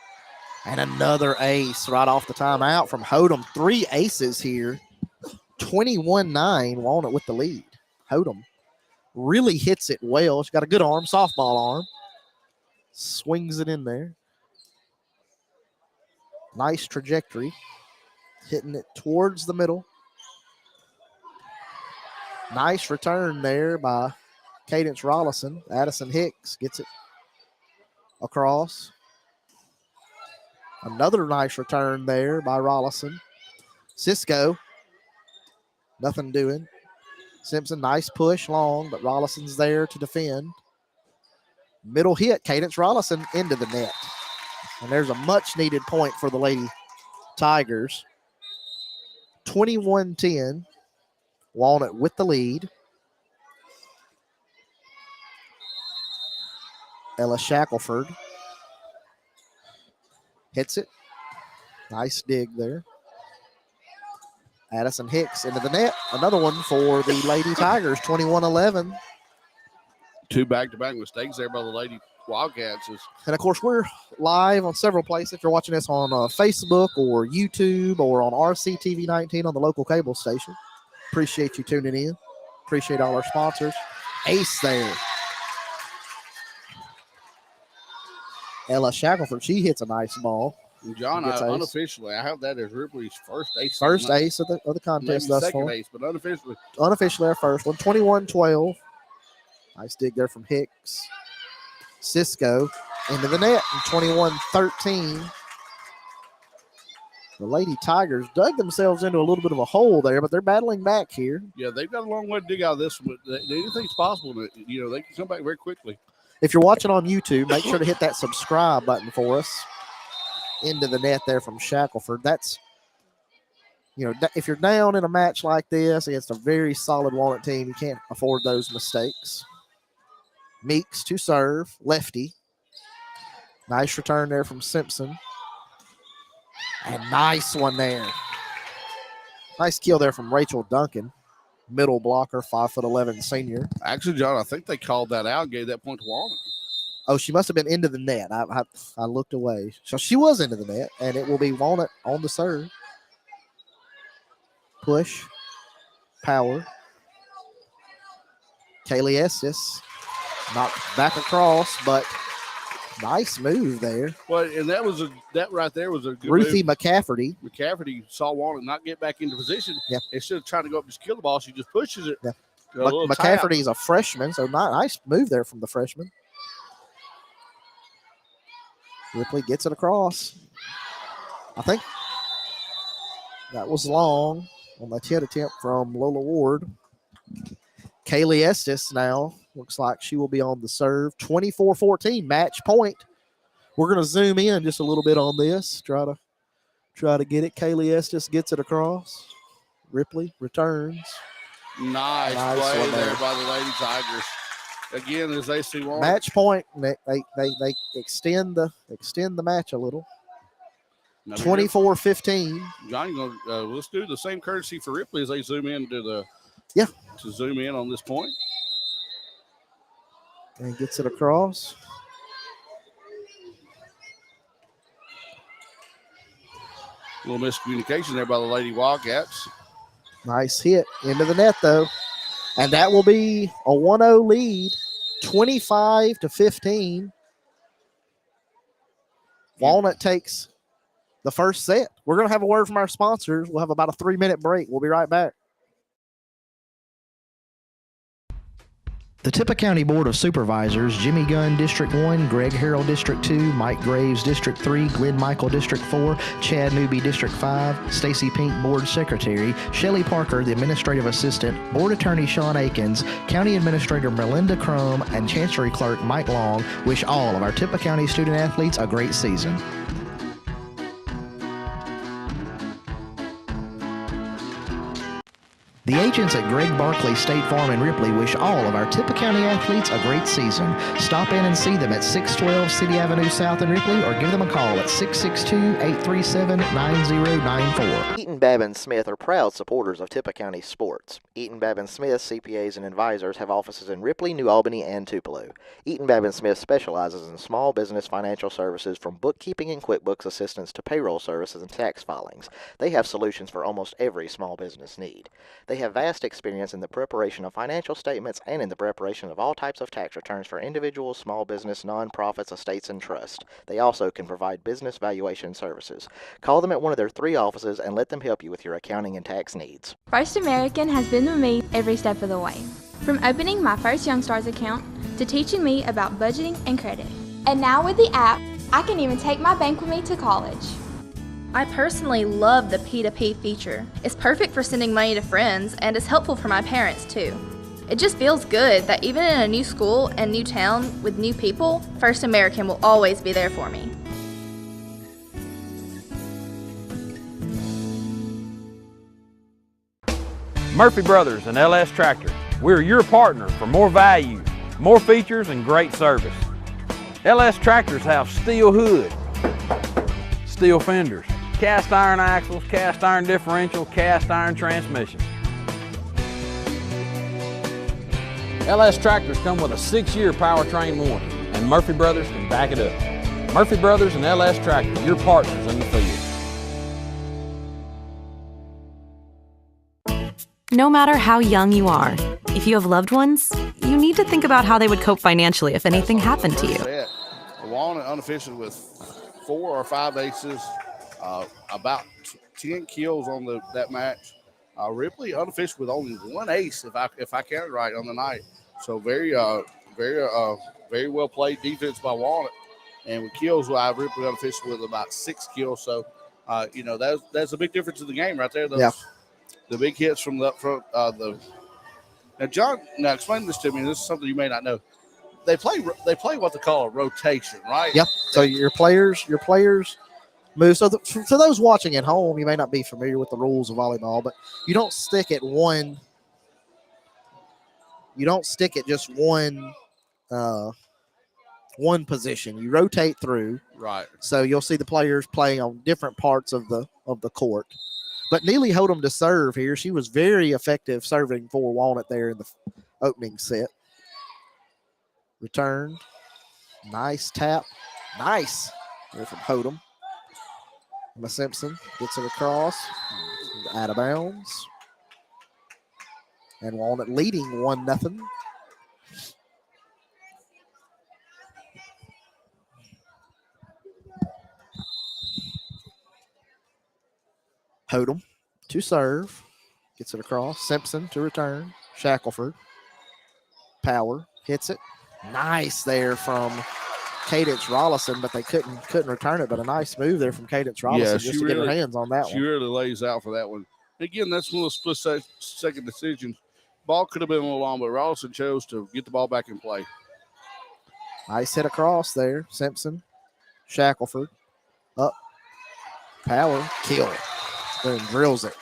And another ace right off the timeout from Hodum. 3 aces here. 21-9, Walnut with the lead. Hodum really hits it well. She's got a good arm, softball arm. Swings it in there. Nice trajectory. Hitting it towards the middle. Nice return there by Cadence Rollison. Addison Hicks gets it across. Another nice return there by Rollison. Cisco, nothing doing. Simpson, nice push long, but Rollison's there to defend. Middle hit, Cadence Rollison into the net. And there's a much-needed point for the Lady Tigers. 21-10, Walnut with the lead. Ella Shackelford hits it. Nice dig there. Addison Hicks into the net. Another one for the Lady Tigers, 21-11. 2 back-to-back mistakes there by the Lady Wildcats. And, of course, we're live on several places. If you're watching this on Facebook or YouTube or on RCTV 19 on the local cable station, appreciate you tuning in. Appreciate all our sponsors. Ace there. Ella Shackelford, she hits a nice ball. And John, unofficially, I have that as Ripley's first ace. First ace of the contest thus far. Second ace, but unofficially. Unofficially, our first one. 21-12. Nice dig there from Hicks. Cisco into the net. And 21-13. The Lady Tigers dug themselves into a little bit of a hole there, but they're battling back here. Yeah, they've got a long way to dig out of this one, but anything's possible. They can come back very quickly. If you're watching on YouTube, make sure to hit that subscribe button for us. Into the net there from Shackelford. That's, if you're down in a match like this against a very solid Walnut team, you can't afford those mistakes. Meeks to serve, lefty. Nice return there from Simpson. And nice one there. Nice kill there from Rachel Duncan. Middle blocker, 5'11" senior. Actually, John, I think they called that out and gave that point to Walnut. Oh, she must have been into the net. I looked away. So she was into the net, and it will be Walnut on the serve. push, power. Kaylee Estes knocked back across, but nice move there. Well, and that right there was a good Ruthie move. McCafferty. McCafferty saw Walnut not get back into position. Yeah. Instead of trying to go up and just kill the ball, she just pushes it. Yeah. A little tap. McCafferty's a freshman, so nice move there from the freshman. Ripley gets it across. I think that was long on the hit attempt from Lola Ward. Kaylee Estes now looks like she will be on the serve. 24-14, match point. We're going to zoom in just a little bit on this. Try to get it. Kaylee Estes gets it across. Ripley returns. Nice play there by the Lady Tigers. Again, as they see one match point. They extend the match a little. 24-15. John, let's do the same courtesy for Ripley as they zoom in to zoom in on this point. And gets it across. A little miscommunication there by the Lady Wildcats. Nice hit into the net, though. And that will be a 1-0 lead, 25-15. Walnut takes the first set. We're going to have a word from our sponsors. We'll have about a 3-minute break. We'll be right back. The Tippah County Board of Supervisors, Jimmy Gunn, District 1, Greg Harrell, District 2, Mike Graves, District 3, Glenn Michael, District 4, Chad Newby, District 5, Stacy Pink, Board Secretary, Shelley Parker, the Administrative Assistant, Board Attorney Sean Akins, County Administrator Melinda Crum, and Chancery Clerk Mike Long wish all of our Tippah County student athletes a great season. The agents at Greg Barkley State Farm in Ripley wish all of our Tippah County athletes a great season. Stop in and see them at 612 City Avenue South in Ripley or give them a call at 662-837-9094. Eaton Babin Smith are proud supporters of Tippah County sports. Eaton Babin Smith CPAs and advisors have offices in Ripley, New Albany, and Tupelo. Eaton Babin Smith specializes in small business financial services from bookkeeping and QuickBooks assistance to payroll services and tax filings. They have solutions for almost every small business need. They have vast experience in the preparation of financial statements and in the preparation of all types of tax returns for individuals, small business, nonprofits, estates, and trusts. They also can provide business valuation services. Call them at one of their 3 offices and let them help you with your accounting and tax needs. First American has been with me every step of the way, from opening my first Youngstars account to teaching me about budgeting and credit. And now with the app, I can even take my bank with me to college. I personally love the P2P feature. It's perfect for sending money to friends and is helpful for my parents too. It just feels good that even in a new school and new town with new people, First American will always be there for me. Murphy Brothers and LS Tractor. We're your partner for more value, more features, and great service. LS Tractors have steel hood, steel fenders, cast iron axles, cast iron differential, cast iron transmission. LS Tractors come with a 6-year powertrain warranty, and Murphy Brothers can back it up. Murphy Brothers and LS Tractors, your partners in the field. No matter how young you are, if you have loved ones, you need to think about how they would cope financially if anything happened to you. Walnut unofficially with 4 or 5 aces, about 10 kills on that match. Ripley unofficial with only 1 ace, if I counted right on the night. So very well played defense by Walnut, and with kills, Ripley unofficial with about 6 kills. So that's a big difference in the game right there. The big hits from the up front. Now John, explain this to me. This is something you may not know. They play what they call a rotation, right? Yep. So your players move. So for those watching at home, you may not be familiar with the rules of volleyball, but you don't stick at one. You don't stick at just one position. You rotate through. Right. So you'll see the players playing on different parts of the court. But Neely Hodem to serve here. She was very effective serving for Walnut there in the opening set. Return. Nice tap. Nice. There from Hodem. Emma Simpson gets it across. Out of bounds. And Walnut leading 1-0. Hodem to serve. Gets it across. Simpson to return. Shackelford. Power. Hits it. Nice there from Cadence Rollison, but they couldn't return it. But a nice move there from Cadence Rollison just to get her hands on that she one. She really lays out for that one. Again, that's one of those split-second decisions. Ball could have been a little long, but Rollison chose to get the ball back in play. Nice hit across there. Simpson. Shackelford. Up. Power. Kill. Then drills it.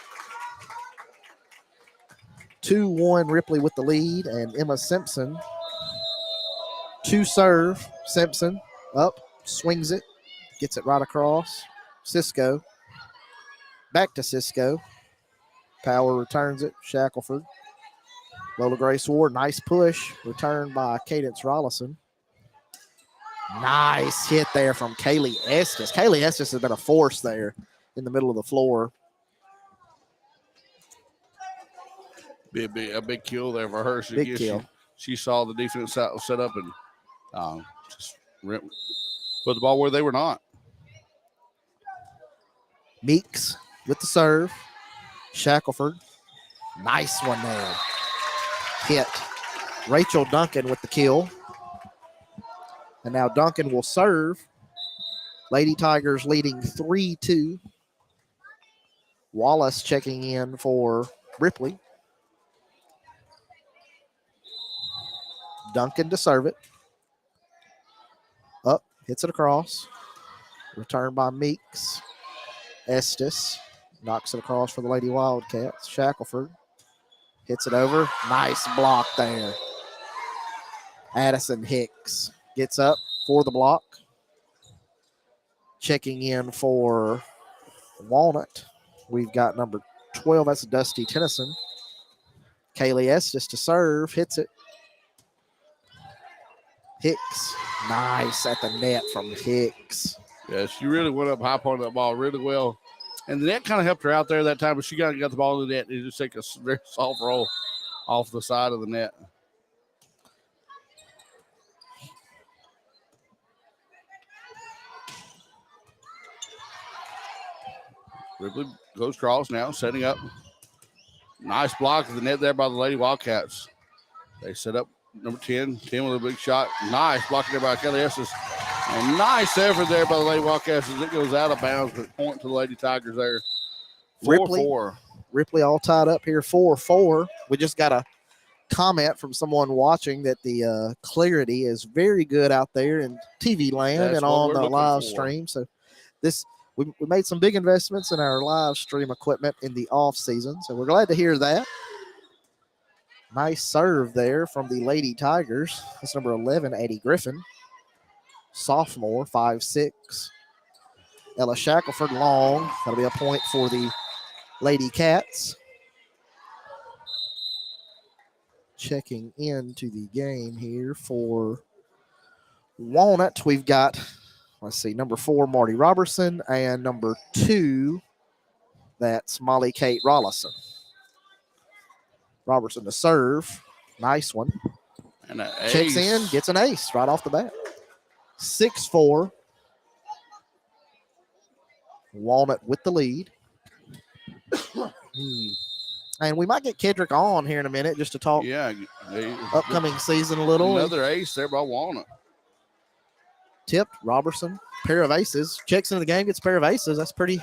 2-1 Ripley with the lead, and Emma Simpson to serve. Simpson up, swings it, gets it right across. Cisco. Back to Cisco. Power returns it. Shackelford. Lola Grace Ward, nice push. Returned by Cadence Rollison. Nice hit there from Kaylee Estes. Kaylee Estes has been a force there in the middle of the floor. A big kill there for her. Big kill. She saw the defense set up and just put the ball where they were not. Meeks with the serve. Shackelford. Nice one there. Hit. Rachel Duncan with the kill. And now Duncan will serve. Lady Tigers leading 3-2. Wallace checking in for Ripley. Duncan to serve it. Up, hits it across. Returned by Meeks. Estes knocks it across for the Lady Wildcats. Shackelford hits it over. Nice block there. Addison Hicks gets up for the block. Checking in for Walnut, we've got number 12. That's Dusty Tennyson. Kaylee Estes to serve. Hits it. Hicks. Nice at the net from Hicks. Yeah, she really went up high on that ball really well. And the net kind of helped her out there that time, but she got the ball in the net and just take a very soft roll off the side of the net. Ripley goes cross now, setting up. Nice block of the net there by the Lady Wildcats. They set up number 10. 10 with a big shot. Nice blocking there by Kelly Estes. And nice effort there by the Lady Wildcats as it goes out of bounds, but point to the Lady Tigers there. 4-4. Ripley all tied up here, 4-4. We just got a comment from someone watching that the clarity is very good out there in TV land and on the live stream. So we made some big investments in our live stream equipment in the off season. So we're glad to hear that. Nice serve there from the Lady Tigers. That's number 11, Addie Griffin. Sophomore, 5'6". Ella Shackelford long. That'll be a point for the Lady Cats. Checking into the game here for Walnut, we've got, let's see, number 4, Marty Robertson, and number 2, that's Molly Kate Rollison. Robertson to serve. Nice one. And checks in, gets an ace right off the bat. 6-4. Walnut with the lead. And we might get Kedrick on here in a minute just to talk upcoming season a little. Another ace there by Walnut. Tipped, Robertson, pair of aces. Checks into the game, gets a pair of aces. That's pretty,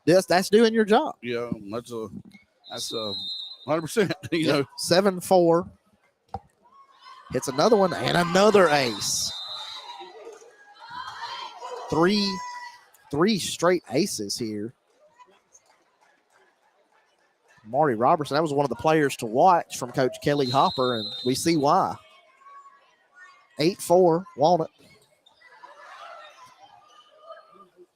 that's doing your job. Yeah, that's 100%. You know, 7-4. Hits another one and another ace. Three straight aces here. Marty Robertson, that was one of the players to watch from Coach Kelly Hopper, and we see why. 8-4, Walnut.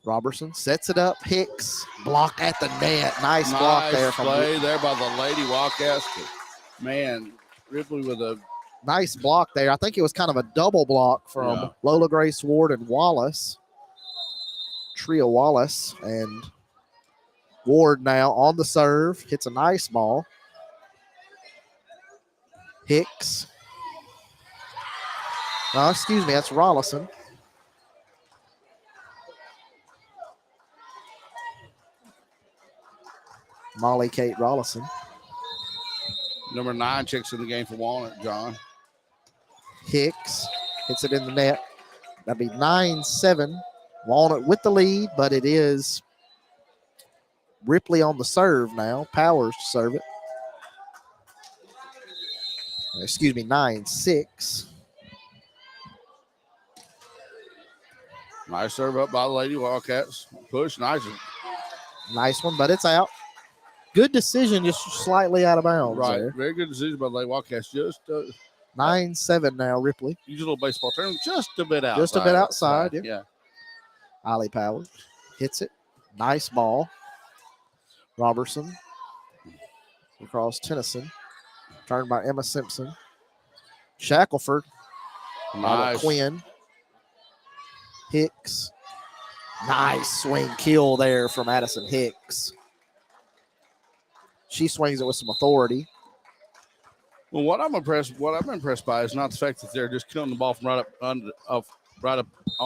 Robertson sets it up. Hicks, block at the net. Nice block there. Play there by the Lady Wildcats. Man, Ripley with a nice block there. I think it was kind of a double block from Lola Grace Ward and Wallace. Tria Wallace, and Ward now on the serve. Hits a nice ball. Hicks. Oh, excuse me, that's Rollison. Molly Kate Rollison. Number 9 checks in the game for Walnut, John. Hicks hits it in the net. That'd be 9-7. Walnut with the lead, but it is Ripley on the serve now. Powers to serve it. Excuse me, 9-6. Nice serve up by the Lady Wildcats. Push, nice. Nice one, but it's out. Good decision, just slightly out of bounds. Right, There. very good decision by the Lady Wildcats. Just 9-7 now, Ripley. use a little baseball term, just a bit outside. Just a bit outside, yeah. Yeah. Ollie Powers hits it. Nice ball. Robertson across Tennyson. Turned by Emma Simpson. Shackelford. Nice. Quinn. Hicks. Nice swing kill there from Addison Hicks. She swings it with some authority. Well, what I'm impressed by is not the fact that they're just killing the ball from right up on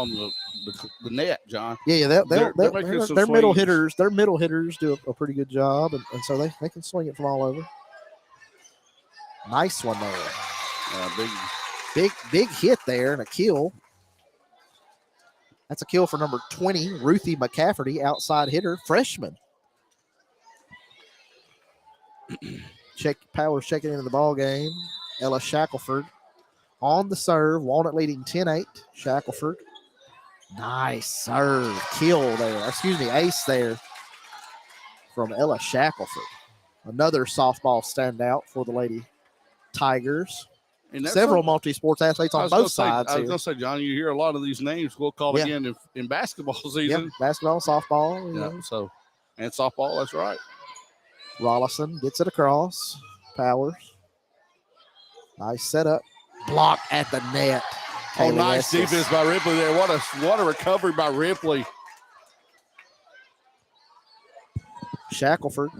the net, John. Yeah, They're their making some middle swings. hitters. Their middle hitters do a pretty good job, and so they can swing it from all over. Nice one there. Big hit there and a kill. That's a kill for number 20, Ruthie McCafferty, outside hitter, freshman. Powers checking into the ball game. Ella Shackelford on the serve. Walnut leading 10-8. Shackelford. Nice serve. Kill there. Excuse me, ace there from Ella Shackelford. Another softball standout for the Lady Tigers. And that's Several multi-sports athletes on both sides I was here. going to say, John, you hear a lot of these names. We'll call Yeah. again in basketball season. Yep, basketball, softball. you Yeah, know. so, and softball, that's right. Rollison gets it across. Powers. Nice setup. Blocked at the net. Oh, Kaylee nice Estes. defense by Ripley there. What a recovery by Ripley. Shackelford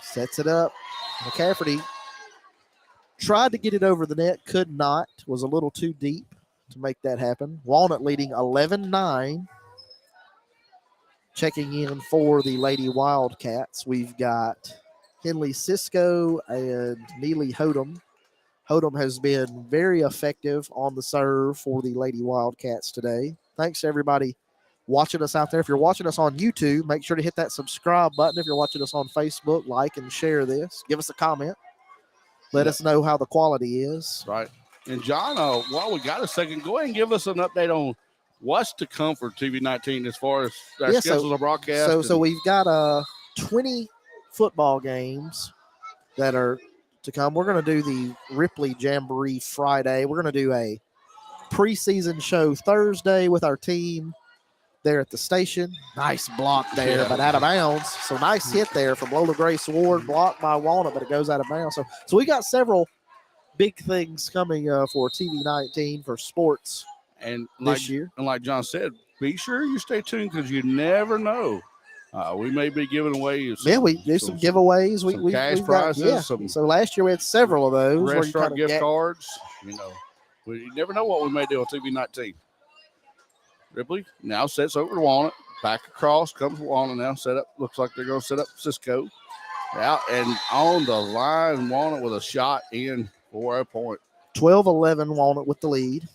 sets it up. McCafferty tried to get it over the net, could not. Was a little too deep to make that happen. Walnut leading 11-9. Checking in for the Lady Wildcats, we've got Henley Cisco and Neely Hodum. Hodum has been very effective on the serve for the Lady Wildcats today. Thanks to everybody watching us out there. If you're watching us on YouTube, make sure to hit that subscribe button. If you're watching us on Facebook, like and share this. Give us a comment. Let us know how the quality is. Right. And John, while we got a second, go ahead and give us an update on what's to come for TV19 as far as our schedules of broadcast. So we've got 20 football games that are to come. We're going to do the Ripley Jamboree Friday. We're going to do a preseason show Thursday with our team there at the station. Nice block there, but out of bounds. So nice hit there from Lola Grace Ward, blocked by Walnut, but it goes out of bounds. So we got several big things coming for TV19 for sports and this year. And like John said, be sure you stay tuned because you never know. We may be giving away we do some giveaways. We cash prizes. So last year we had several of those. Restaurant gift cards. You know, you never know what we may do on TV19. Ripley now sets over to Walnut. Back across comes Walnut now. Set up. Looks like they're going to set up Cisco. Out and on the line, Walnut with a shot in for a point. 12-11 Walnut with the lead.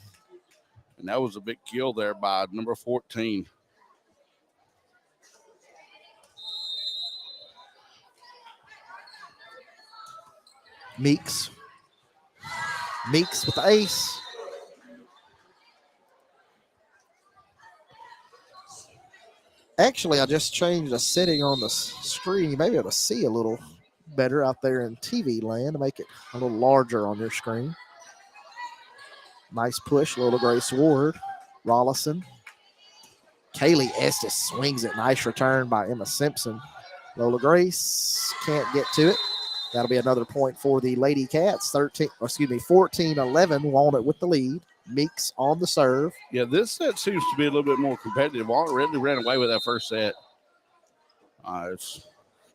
And that was a big kill there by number 14. Meeks with the ace. Actually, I just changed a setting on the screen. You may be able to see a little better out there in TV land to make it a little larger on your screen. Nice push, Lola Grace Ward. Rollison. Kaylee Estes swings it. Nice return by Emma Simpson. Lola Grace can't get to it. That'll be another point for the Lady Cats. 14-11. Walnut with the lead. Meeks on the serve. Yeah, this set seems to be a little bit more competitive. Walnut really ran away with that first set. It's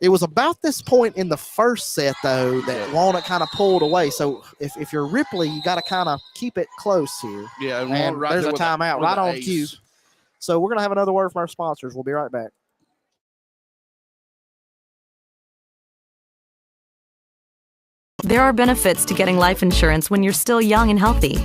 It was about this point in the first set, though, that Walnut kind of pulled away. So if you're Ripley, you got to kind of keep it close here. Yeah, and right there's there a with timeout right on cue. So we're going to have another word from our sponsors. We'll be right back. There are benefits to getting life insurance when you're still young and healthy.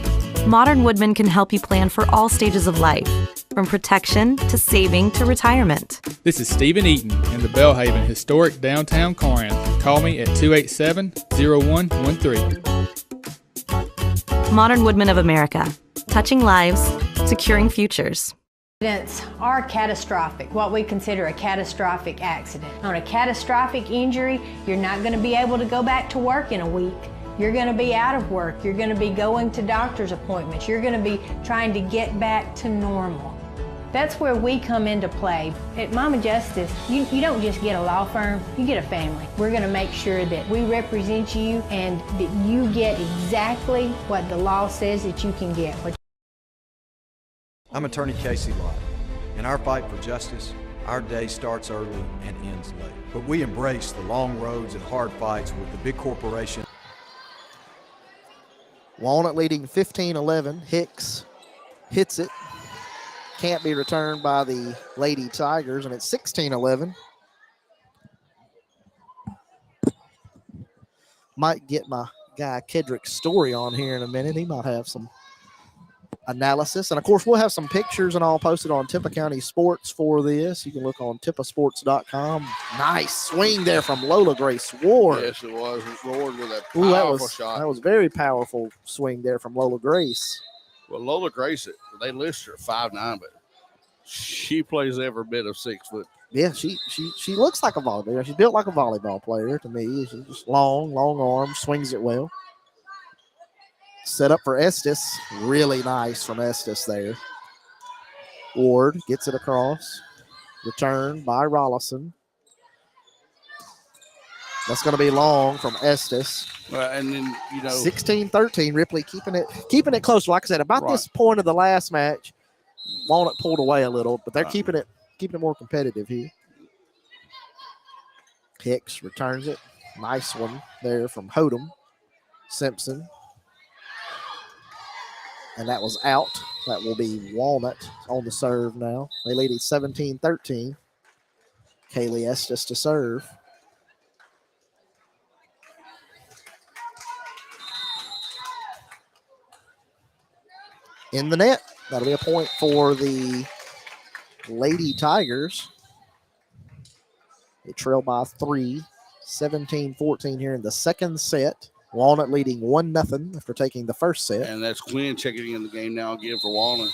Modern Woodman can help you plan for all stages of life, from protection to saving to retirement. This is Stephen Eaton in the Belhaven historic downtown Corinth. Call me at 287-0113. Modern Woodman of America, touching lives, securing futures. Accidents are catastrophic, what we consider a catastrophic accident. On a catastrophic injury, you're not going to be able to go back to work in a week. You're going to be out of work. You're going to be going to doctor's appointments. You're going to be trying to get back to normal. That's where we come into play. At Mama Justice, you don't just get a law firm, you get a family. We're going to make sure that we represent you and that you get exactly what the law says that you can get. I'm attorney Casey Lott. In our fight for justice, our day starts early and ends late. But we embrace the long roads and hard fights with the big corporations. Walnut leading 15-11. Hicks hits it. Can't be returned by the Lady Tigers, and it's 16-11. Might get my guy Kedrick Story on here in a minute. He might have some analysis. And, of course, we'll have some pictures and all posted on Tippah County Sports for this. You can look on tippahsports.com. Nice swing there from Lola Grace Ward. Yes, it was. Ward with a powerful shot. That was very powerful swing there from Lola Grace. Well, Lola Grace, they list her at 5'9", but she plays every bit of 6 foot. Yeah, she looks like a volleyball. She's built like a volleyball player to me. She's just long arms, swings it well. Set up for Estes. Really nice from Estes there. Ward gets it across. Return by Rollison. That's going to be long from Estes. And then, 16-13, Ripley keeping it close. Like I said, about this point of the last match, Walnut pulled away a little, but they're keeping it more competitive here. Hicks returns it. Nice one there from Hodem. Simpson. And that was out. That will be Walnut on the serve now. They lead it 17-13. Kaylee Estes to serve. In the net. That'll be a point for the Lady Tigers. They trail by 3, 17-14 here in the second set. Walnut leading 1-0 after taking the first set. And that's Quinn checking in the game now again for Walnut.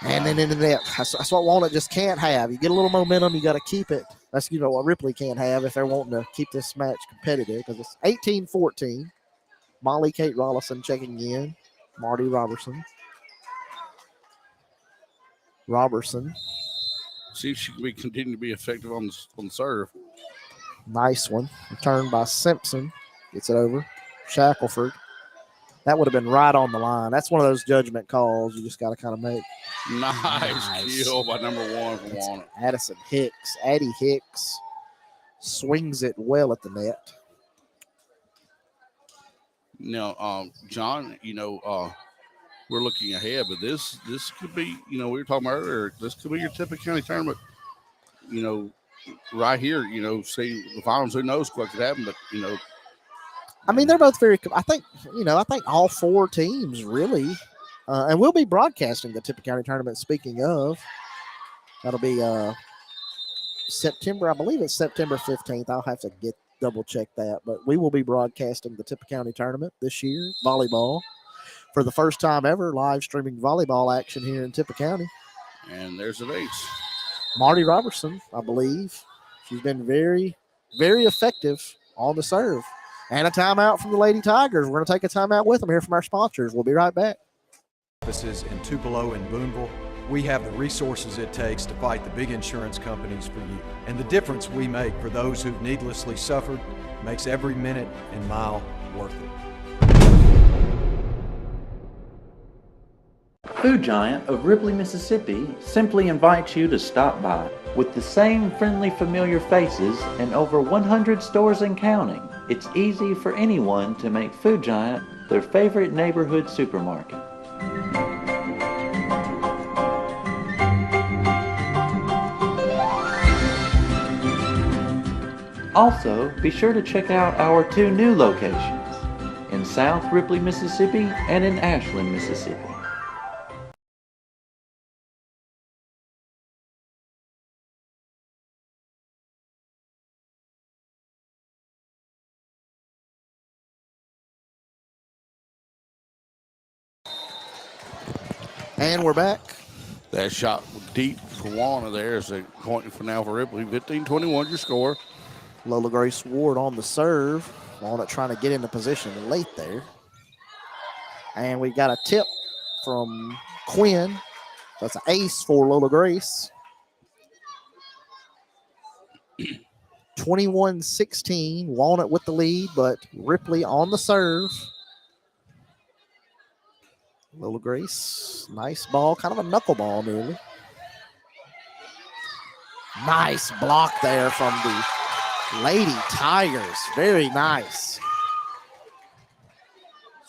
And then into the net. That's what Walnut just can't have. You get a little momentum, you got to keep it. That's what Ripley can't have if they're wanting to keep this match competitive, because it's 18-14. Molly Kate Rollison checking in. Marty Robertson. See if she can continue to be effective on the serve. Nice one. Returned by Simpson. Gets it over. Shackelford. That would have been right on the line. That's one of those judgment calls you just got to kind of make. Nice kill by number 1 for Walnut. Addison Hicks. Addie Hicks swings it well at the net. Now, John, we're looking ahead, but this could be, we were talking about earlier, this could be your Tippah County tournament, right here, see the finals, who knows what could happen, but, I mean, they're both very, I think all 4 teams really, and we'll be broadcasting the Tippah County tournament, speaking of. That'll be September, I believe it's September 15th. I'll have to double check that, but we will be broadcasting the Tippah County tournament this year, volleyball, for the first time ever, live streaming volleyball action here in Tippah County. And there's an ace. Marty Robertson, I believe. She's been very, very effective on the serve. And a timeout from the Lady Tigers. We're going to take a timeout with them here from our sponsors. We'll be right back. Offices in Tupelo and Boonville, we have the resources it takes to fight the big insurance companies for you. And the difference we make for those who've needlessly suffered makes every minute and mile worth it. Food Giant of Ripley, Mississippi simply invites you to stop by. With the same friendly, familiar faces and over 100 stores and counting, it's easy for anyone to make Food Giant their favorite neighborhood supermarket. Also, be sure to check out our 2 new locations, in South Ripley, Mississippi and in Ashland, Mississippi. And we're back. That shot deep for Walnut there is a point for now for Ripley. 15-21 your score. Lola Grace Ward on the serve. Walnut trying to get into position late there. And we got a tip from Quinn. That's an ace for Lola Grace. 21-16. Walnut with the lead, but Ripley on the serve. Lola Grace, nice ball, kind of a knuckleball nearly. Nice block there from the Lady Tigers. Very nice.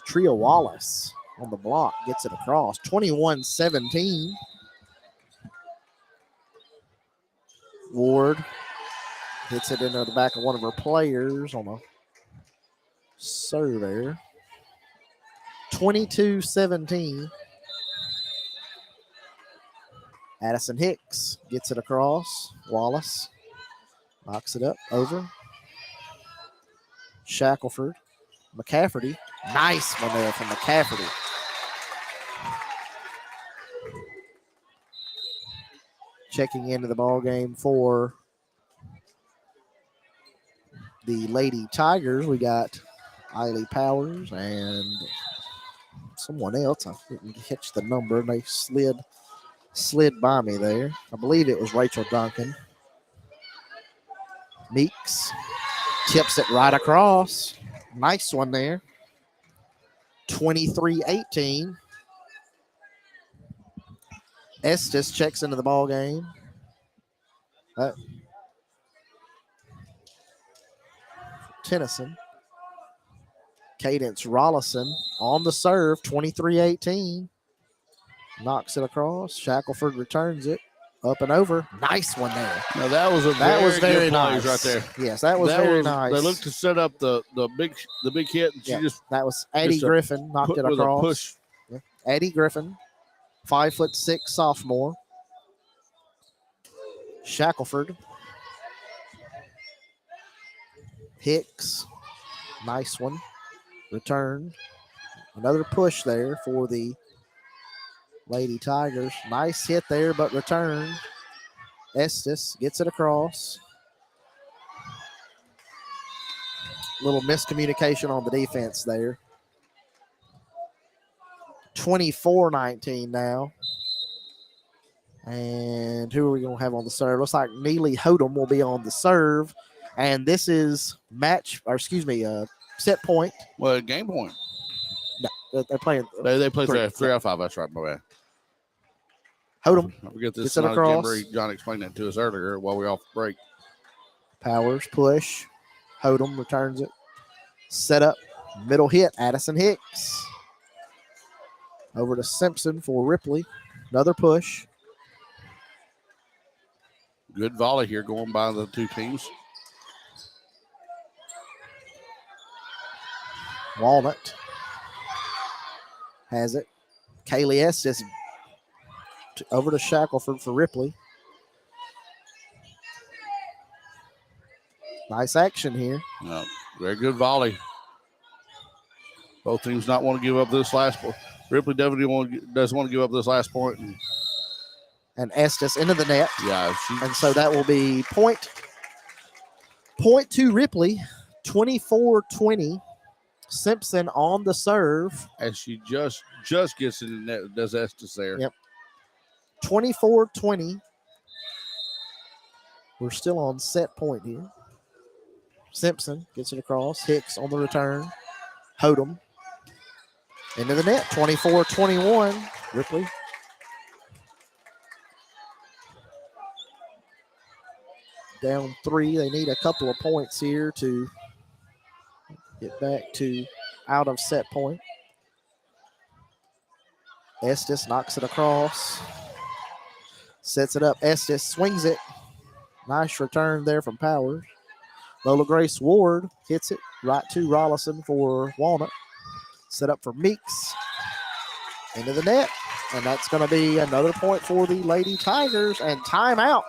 Tria Wallace on the block, gets it across. 21-17. Ward hits it into the back of one of her players on a serve there. 22-17. Addison Hicks gets it across. Wallace knocks it up, over. Shackelford. McCafferty. Nice one there from McCafferty. Checking into the ball game for the Lady Tigers, we got Eiley Powers and someone else. I didn't catch the number. They slid by me there. I believe it was Rachel Duncan. Meeks tips it right across. Nice one there. 23-18. Estes checks into the ball game. Tennyson. Cadence Rollison on the serve, 23-18. Knocks it across. Shackelford returns it. Up and over. Nice one there. Now that was very good nice plays right there. Yes, that was very nice. They looked to set up the big hit, and she just that was Addie Griffin knocked it across. Push. Yeah. Addie Griffin, 5'6" sophomore. Shackelford. Hicks, nice one. Returned. Another push there for the Lady Tigers. Nice hit there, but returned. Estes gets it across. Little miscommunication on the defense there. 24-19 now. And who are we going to have on the serve? Looks like Neely Hodum will be on the serve. And this is set point. Well, game point. No, they're playing. They play 3 out of 5. That's right, my bad. Hodum. I forget this. Gets it across. John explained that to us earlier while we were off break. Powers push. Hodum returns it. Set up. Middle hit. Addison Hicks. Over to Simpson for Ripley. Another push. Good volley here going by the two teams. Walnut has it. Kaylee Estes over to Shackelford for Ripley. Nice action here. No, very good volley. Both teams not want to give up this last point. Ripley definitely doesn't want to give up this last point. And Estes into the net. Yeah. And so that will be point to Ripley, 24-20. Simpson on the serve. As she just gets in the net, does Estes there. Yep. 24-20. We're still on set point here. Simpson gets it across. Hicks on the return. Hodum into the net. 24-21. Ripley down 3. They need a couple of points here to get back to out of set point. Estes knocks it across. Sets it up. Estes swings it. Nice return there from Powers. Lola Grace Ward hits it right to Rollison for Walnut. Set up for Meeks. Into the net. And that's going to be another point for the Lady Tigers. And timeout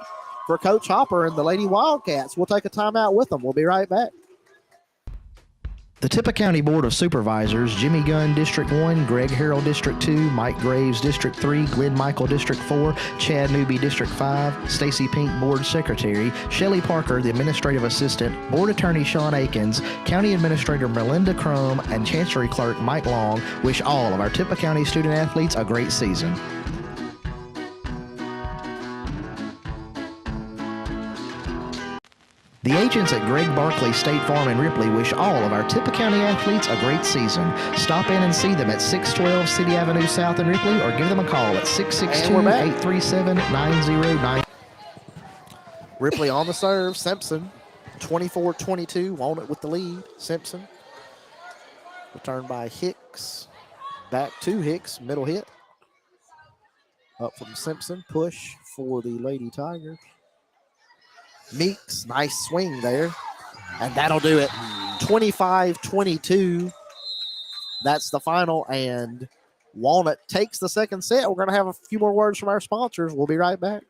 for Coach Hopper and the Lady Wildcats. We'll take a timeout with them. We'll be right back. The Tippah County Board of Supervisors, Jimmy Gunn, District 1, Greg Harrell, District 2, Mike Graves, District 3, Glenn Michael, District 4, Chad Newby, District 5, Stacy Pink, Board Secretary, Shelley Parker, the Administrative Assistant, Board Attorney Sean Akins, County Administrator Melinda Crum, and Chancery Clerk Mike Long wish all of our Tippah County student athletes a great season. The agents at Greg Barkley State Farm in Ripley wish all of our Tippah County athletes a great season. Stop in and see them at 612 City Avenue South in Ripley or give them a call at 662-837-9090. Ripley on the serve. Simpson, 24-22. Walnut with the lead. Simpson. Returned by Hicks. Back to Hicks. Middle hit. Up from Simpson. Push for the Lady Tigers. Meeks, nice swing there. And that'll do it. 25-22. That's the final. And Walnut takes the second set. We're going to have a few more words from our sponsors. We'll be right back.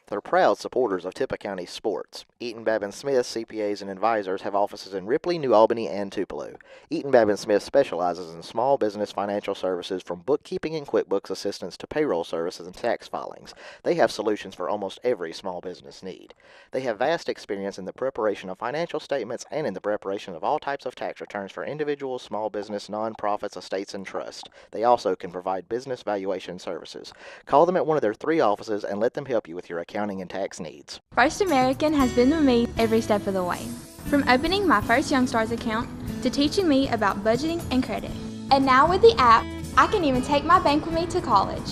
They're proud supporters of Tippah County sports. Eaton Babin Smith CPAs and advisors have offices in Ripley, New Albany, and Tupelo. Eaton Babin Smith specializes in small business financial services from bookkeeping and QuickBooks assistance to payroll services and tax filings. They have solutions for almost every small business need. They have vast experience in the preparation of financial statements and in the preparation of all types of tax returns for individuals, small business, nonprofits, estates, and trusts. They also can provide business valuation services. Call them at one of their 3 offices and let them help you with your accounting and tax needs. First American has been with me every step of the way. From opening my first Youngstars account to teaching me about budgeting and credit. And now with the app, I can even take my bank with me to college.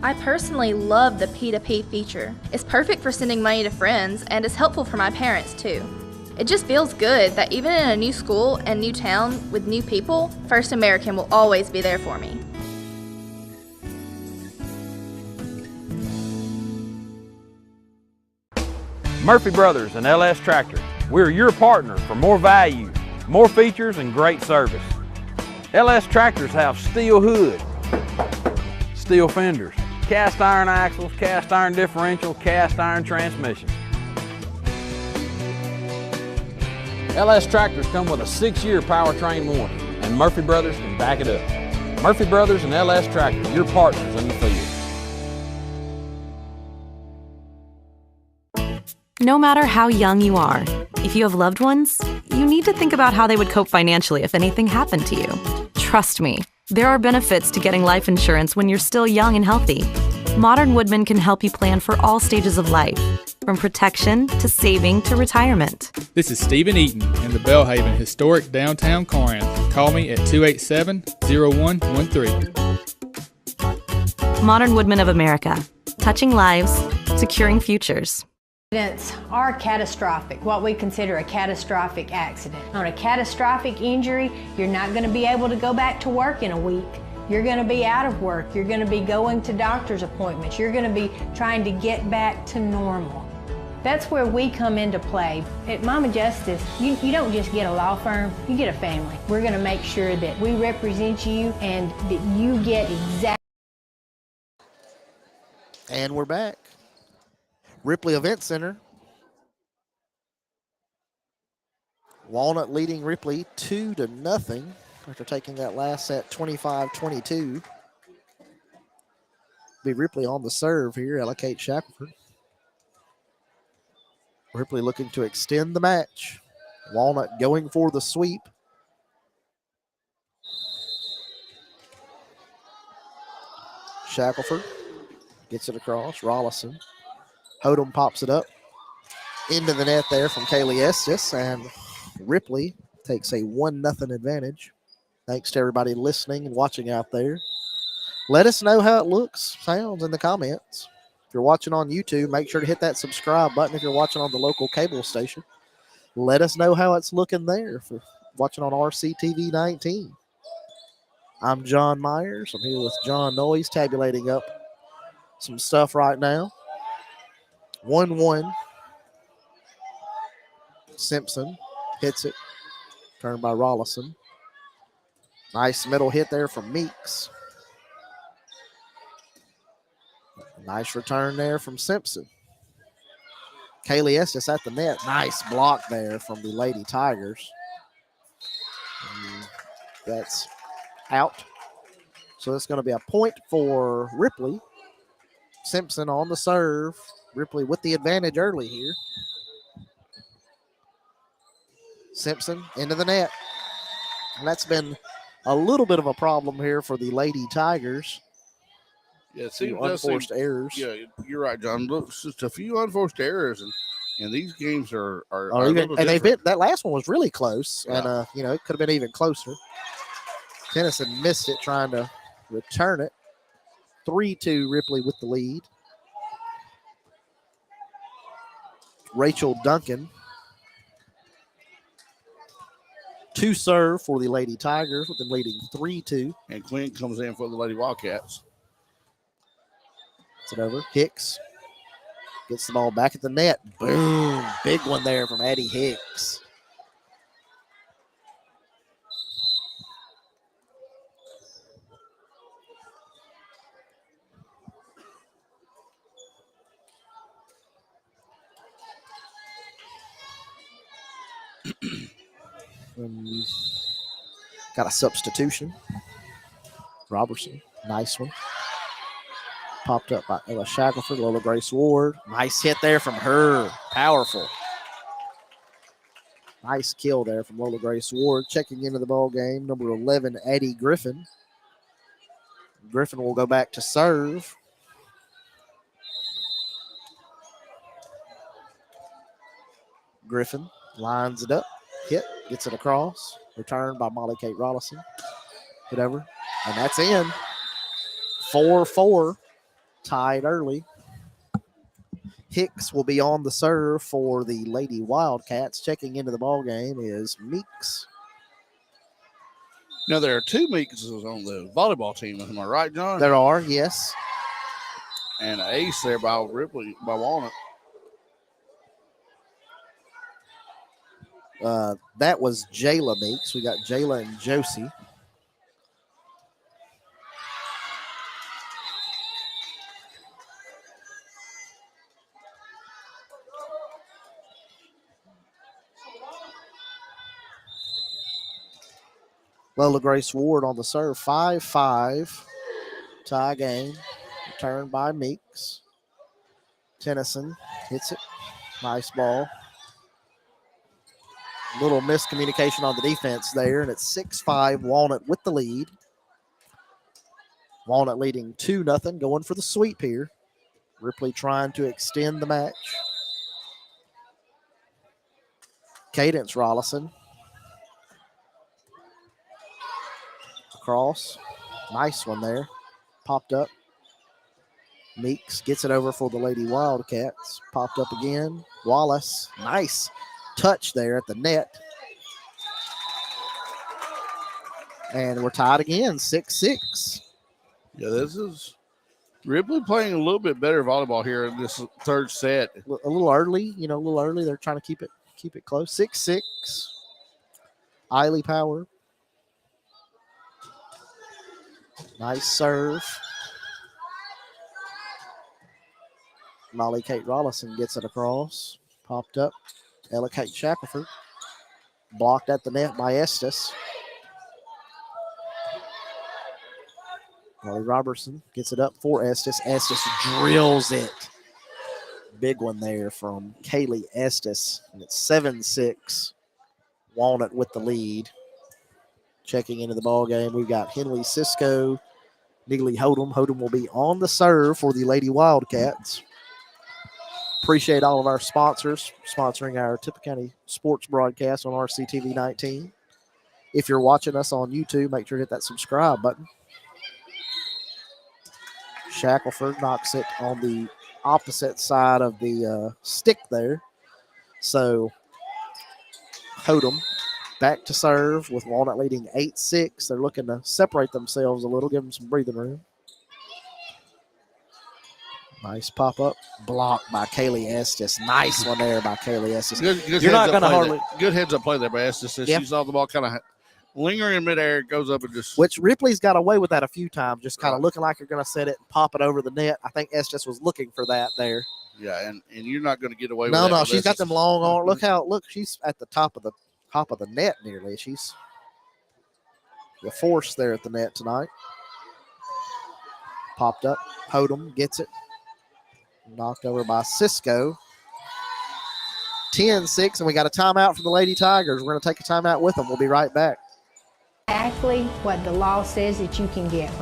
I personally love the P2P feature. It's perfect for sending money to friends and is helpful for my parents too. It just feels good that even in a new school and new town with new people, First American will always be there for me. Murphy Brothers and LS Tractor. We're your partner for more value, more features, and great service. LS Tractors have steel hood, steel fenders, cast iron axles, cast iron differential, cast iron transmission. LS Tractors come with a 6-year powertrain warranty, and Murphy Brothers can back it up. Murphy Brothers and LS Tractor, your partners in the field. No matter how young you are, if you have loved ones, you need to think about how they would cope financially if anything happened to you. Trust me, there are benefits to getting life insurance when you're still young and healthy. Modern Woodman can help you plan for all stages of life, from protection to saving to retirement. This is Stephen Eaton in the Belhaven historic downtown Corinth. Call me at 287-0113. Modern Woodman of America, touching lives, securing futures. Accidents are catastrophic, what we consider a catastrophic accident. On a catastrophic injury, you're not going to be able to go back to work in a week. You're going to be out of work. You're going to be going to doctor's appointments. You're going to be trying to get back to normal. That's where we come into play. At Mama Justice, you don't just get a law firm, you get a family. We're going to make sure that we represent you and that you get exactly. And we're back. Ripley Event Center. Walnut leading Ripley 2-0 after taking that last set 25-22. Be Ripley on the serve here, Ella Kate Shackelford. Ripley looking to extend the match. Walnut going for the sweep. Shackelford gets it across. Rollison. Hodum pops it up into the net there from Kaylee Estes, and Ripley takes a 1-0 advantage. Thanks to everybody listening and watching out there. Let us know how it looks, sounds in the comments. If you're watching on YouTube, make sure to hit that subscribe button. If you're watching on the local cable station, let us know how it's looking there. If you're watching on RCTV 19. I'm John Myers. I'm here with John Noyes, tabulating up some stuff right now. 1-1. Simpson hits it. Turned by Rollison. Nice middle hit there from Meeks. Nice return there from Simpson. Kaylee Estes at the net. Nice block there from the Lady Tigers. And that's out. So it's going to be a point for Ripley. Simpson on the serve. Ripley with the advantage early here. Simpson into the net. And that's been a little bit of a problem here for the Lady Tigers. Yeah, it Few seems unforced errors. Yeah, you're right, John. Look, it's just a few unforced errors, and these games are Even, and they've been, that last one was really close, Yeah. and it could have been even closer. Tennyson missed it trying to return it. 3-2 Ripley with the lead. Rachel Duncan. 2 serve for the Lady Tigers, with them leading 3-2. And Quinn comes in for the Lady Wildcats. It's it over. Hicks gets the ball back at the net. Boom. Big one there from Addie Hicks. Got a substitution. Robertson. Nice one. Popped up by Ella Shackelford, Lola Grace Ward. Nice hit there from her. Powerful. Nice kill there from Lola Grace Ward. Checking into the ball game, number 11, Addie Griffin. Griffin will go back to serve. Griffin lines it up. Hit. Gets it across. Returned by Molly Kate Rollison. Hit over. And that's in. 4-4. Tied early. Hicks will be on the serve for the Lady Wildcats. Checking into the ball game is Meeks. Now, there are 2 Meekses on the volleyball team. Am I right, John? There are, yes. And an ace there by Ripley, by Walnut. That was Jayla Meeks. We got Jayla and Josie. Lola Grace Ward on the serve. 5-5. Tie game. Returned by Meeks. Tennyson hits it. Nice ball. Little miscommunication on the defense there, and it's 6-5. Walnut with the lead. Walnut leading 2-0, going for the sweep here. Ripley trying to extend the match. Cadence Rollison. Across. Nice one there. Popped up. Meeks gets it over for the Lady Wildcats. Popped up again. Wallace. Nice touch there at the net. And we're tied again, 6-6. Yeah, this is Ripley playing a little bit better volleyball here in this third set. A little early, a little early. They're trying to keep it close. 6-6. Eiley Power. Nice serve. Molly Kate Rollison gets it across. Popped up. Ella Kate Shackelford. Blocked at the net by Estes. Molly Robertson gets it up for Estes. Estes drills it. Big one there from Kaylee Estes. And it's 7-6. Walnut with the lead. Checking into the ball game, we've got Henley Cisco, Neely Hodum. Hodum will be on the serve for the Lady Wildcats. Appreciate all of our sponsors sponsoring our Tippah County sports broadcast on RCTV 19. If you're watching us on YouTube, make sure to hit that subscribe button. Shackelford knocks it on the opposite side of the stick there. So Hodum back to serve with Walnut leading 8-6. They're looking to separate themselves a little, give them some breathing room. Nice pop-up. Blocked by Kaylee Estes. Nice one there by Kaylee Estes. Good You're not going to hardly... Good heads-up play there by Estes. She saw the ball kind of lingering in midair. It goes up and just... Which Ripley's got away with that a few times, just kind of looking like you're going to set it and pop it over the net. I think Estes was looking for that there. Yeah, and you're not going to get away with that. No, she's got them long on. Look, she's at the top of the net nearly. She's the force there at the net tonight. Popped up. Hodum gets it. Knocked over by Cisco. 10-6, and we got a timeout for the Lady Tigers. We're going to take a timeout with them. We'll be right back. Exactly what the law says that you can get.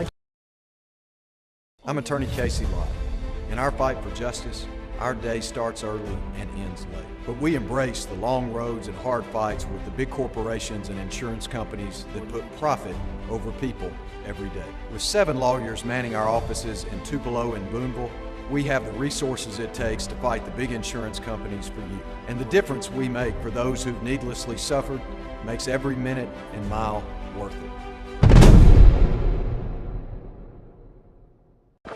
I'm attorney Casey Lott. In our fight for justice, our day starts early and ends late. But we embrace the long roads and hard fights with the big corporations and insurance companies that put profit over people every day. With 7 lawyers manning our offices in Tupelo and Boonville, we have the resources it takes to fight the big insurance companies for you. And the difference we make for those who've needlessly suffered makes every minute and mile worth it.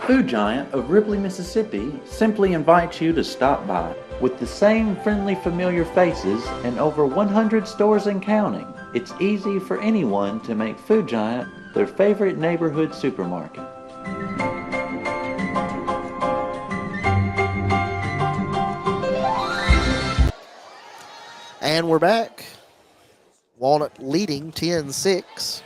Food Giant of Ripley, Mississippi simply invites you to stop by. With the same friendly, familiar faces and over 100 stores and counting, it's easy for anyone to make Food Giant their favorite neighborhood supermarket. And we're back. Walnut leading 10-6.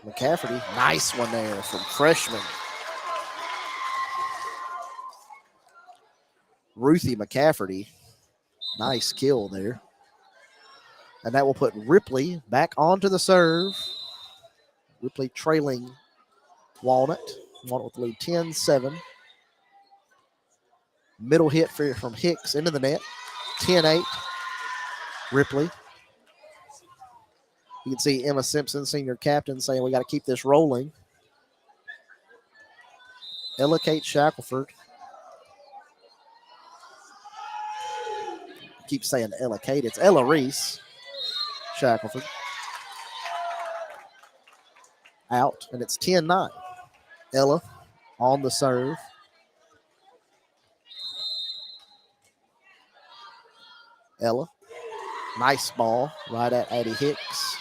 McCafferty, nice one there from freshman Ruthie McCafferty. Nice kill there. And that will put Ripley back onto the serve. Ripley trailing Walnut. Walnut with the lead 10-7. Middle hit from Hicks into the net. 10-8. Ripley. You can see Emma Simpson, senior captain, saying we got to keep this rolling. Ella Kate Shackelford. I keep saying Ella Kate. It's Ella Reese Shackelford. Out, and it's 10-9. Ella on the serve. Ella. Nice ball right at Addie Hicks.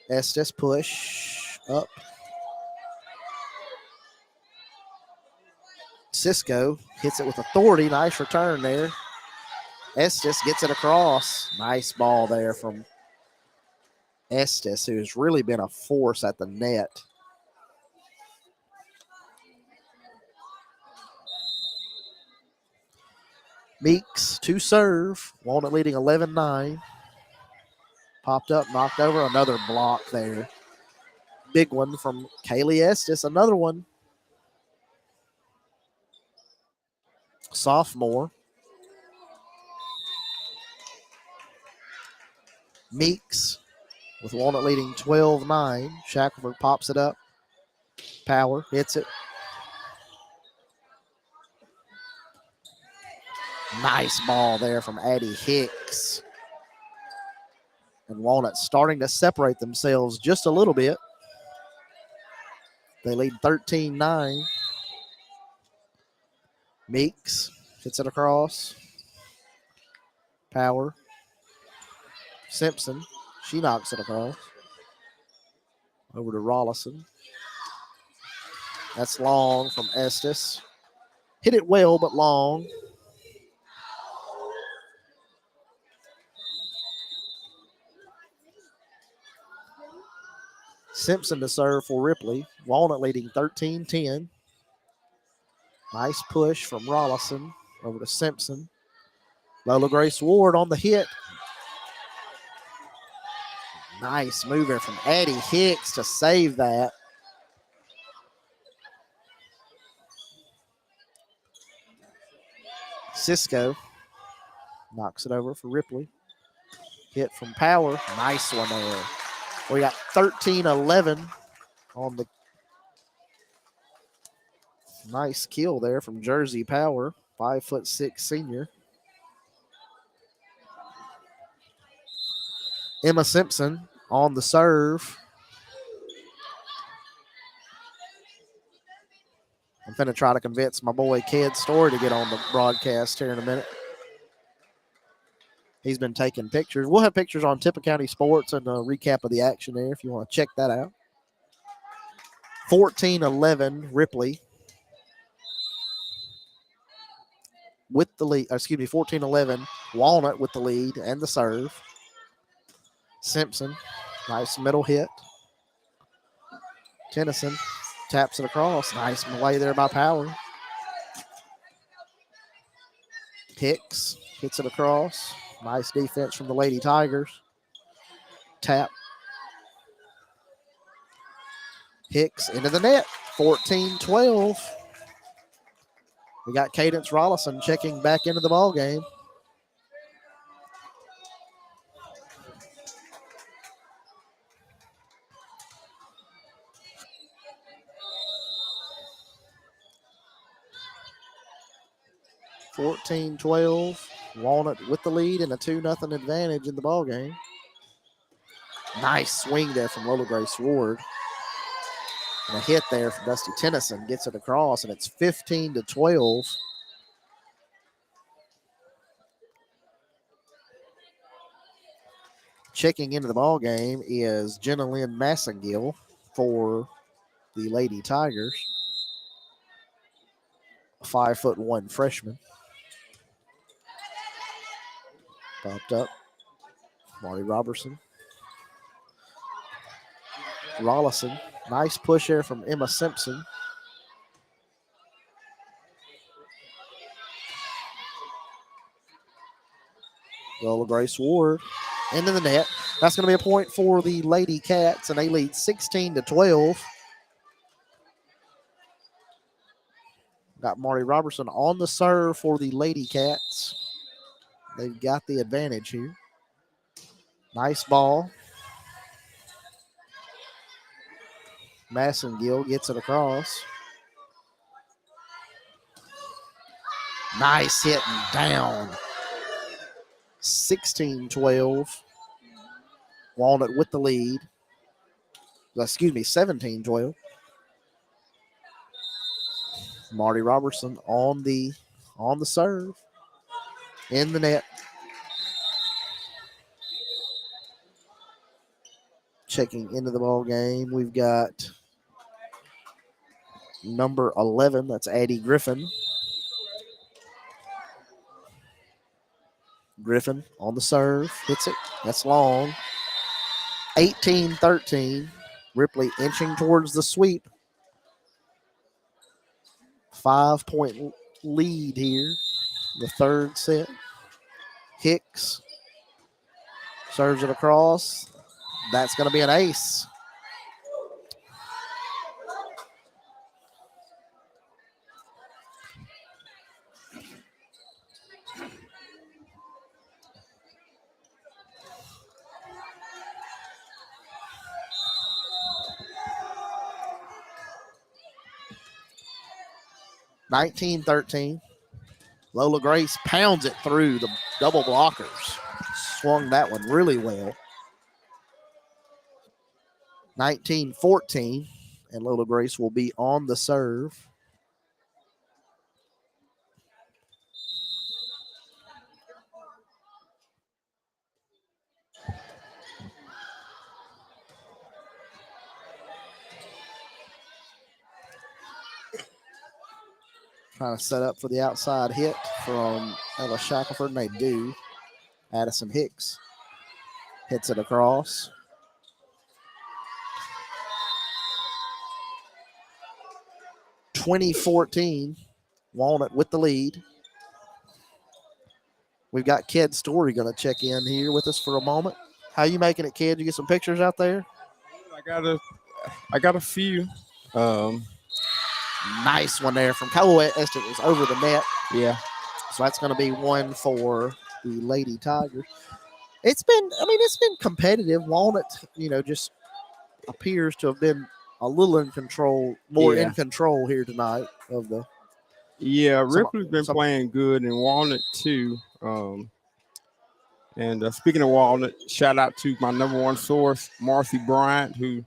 Estes push up. Cisco hits it with authority. Nice return there. Estes gets it across. Nice ball there from Estes, who's really been a force at the net. Meeks to serve. Walnut leading 11-9. Popped up, knocked over. Another block there. Big one from Kaylee Estes. Another one. Sophomore. Meeks with Walnut leading 12-9. Shackelford pops it up. Power hits it. Nice ball there from Addie Hicks. And Walnut starting to separate themselves just a little bit. They lead 13-9. Meeks hits it across. Power. Simpson. She knocks it across. Over to Rollison. That's long from Estes. Hit it well, but long. Simpson to serve for Ripley. Walnut leading 13-10. Nice push from Rollison over to Simpson. Lola Grace Ward on the hit. Nice mover from Addie Hicks to save that. Cisco knocks it over for Ripley. Hit from Power. Nice one there. We got 13-11 on the Nice kill there from Jersey Power, 5'6" senior. Emma Simpson on the serve. I'm going to try to convince my boy Ked Story to get on the broadcast here in a minute. He's been taking pictures. We'll have pictures on Tippah County Sports and a recap of the action there if you want to check that out. 14-11 Ripley with the lead. 14-11 Walnut with the lead and the serve. Simpson, nice middle hit. Tennyson taps it across. Nice play there by Power. Hicks hits it across. Nice defense from the Lady Tigers. Tap. Hicks into the net. 14-12. We got Cadence Rollison checking back into the ball game. Walnut with the lead and a 2-0 advantage in the ball game. Nice swing there from Lola Grace Ward. And a hit there from Dusty Tennyson gets it across, and it's 15-12. Checking into the ball game is Jenna Lynn Massengill for the Lady Tigers. A 5'1" freshman. Popped up. Marty Robertson. Rollison. Nice push there from Emma Simpson. Lola Grace Ward into the net. That's going to be a point for the Lady Cats, and they lead 16-12. Got Marty Robertson on the serve for the Lady Cats. They've got the advantage here. Nice ball. Massengill gets it across. Nice hit and down. 16-12. Walnut with the lead. 17-12. Marty Robertson on the serve. In the net. Checking into the ball game, we've got number 11. That's Addie Griffin. Griffin on the serve. Hits it. That's long. 18-13. Ripley inching towards the sweep. 5-point lead here. The third set. Hicks serves it across. That's going to be an ace. (19-13). Lola Grace pounds it through the double blockers. Swung that one really well. 19-14, and Lola Grace will be on the serve. Trying to set up for the outside hit from Ella Shackelford, and they do. Addison Hicks hits it across. (2014), Walnut with the lead. We've got Ked Story going to check in here with us for a moment. How you making it, Ked? You get some pictures out there? I got a few. Nice one there from Callaway. It was over the net. Yeah. So that's going to be one for the Lady Tigers. It's been competitive. Walnut, just appears to have been a little in control, more Yeah. in control here tonight of the. Yeah, Ripley's been playing good, and Walnut too. And speaking of Walnut, shout out to my number one source, Marcy Bryant, who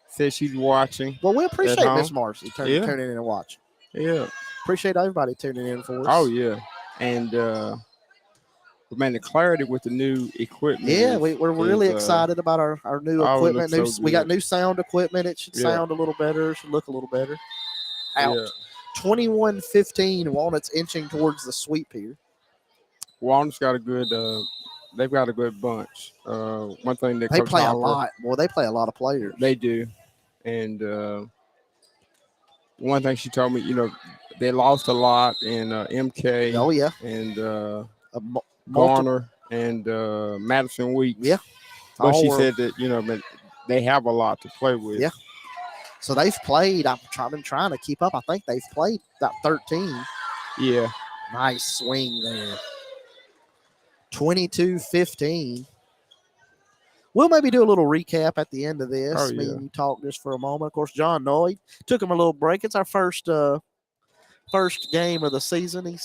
says she's watching. Well, we at appreciate home. Miss Marcy tuning in and watching. Yeah. Appreciate everybody tuning in for us. Oh yeah, and man, the clarity with the new equipment. Yeah, we're really excited about our new equipment. We got new sound equipment. It should sound a little better. It should look a little better. Out. Yeah. 21-15. Walnut's inching towards the sweep here. Walnut's got a good. They've got a good bunch. One thing that they Coach play Hopper, a lot. Boy, they play a lot of players. They do, and one thing she told me, they lost a lot in MK. Oh yeah, and Garner and Madison Weeks. Yeah, but she said that they have a lot to play with. Yeah. So they've played. I've been trying to keep up. I think they've played about 13. Yeah. Nice swing there. 22-15. We'll maybe do a little recap at the end of this. Oh, Me and you talk just for a moment. Of course, John Noy took him a little break. It's our first game of the season.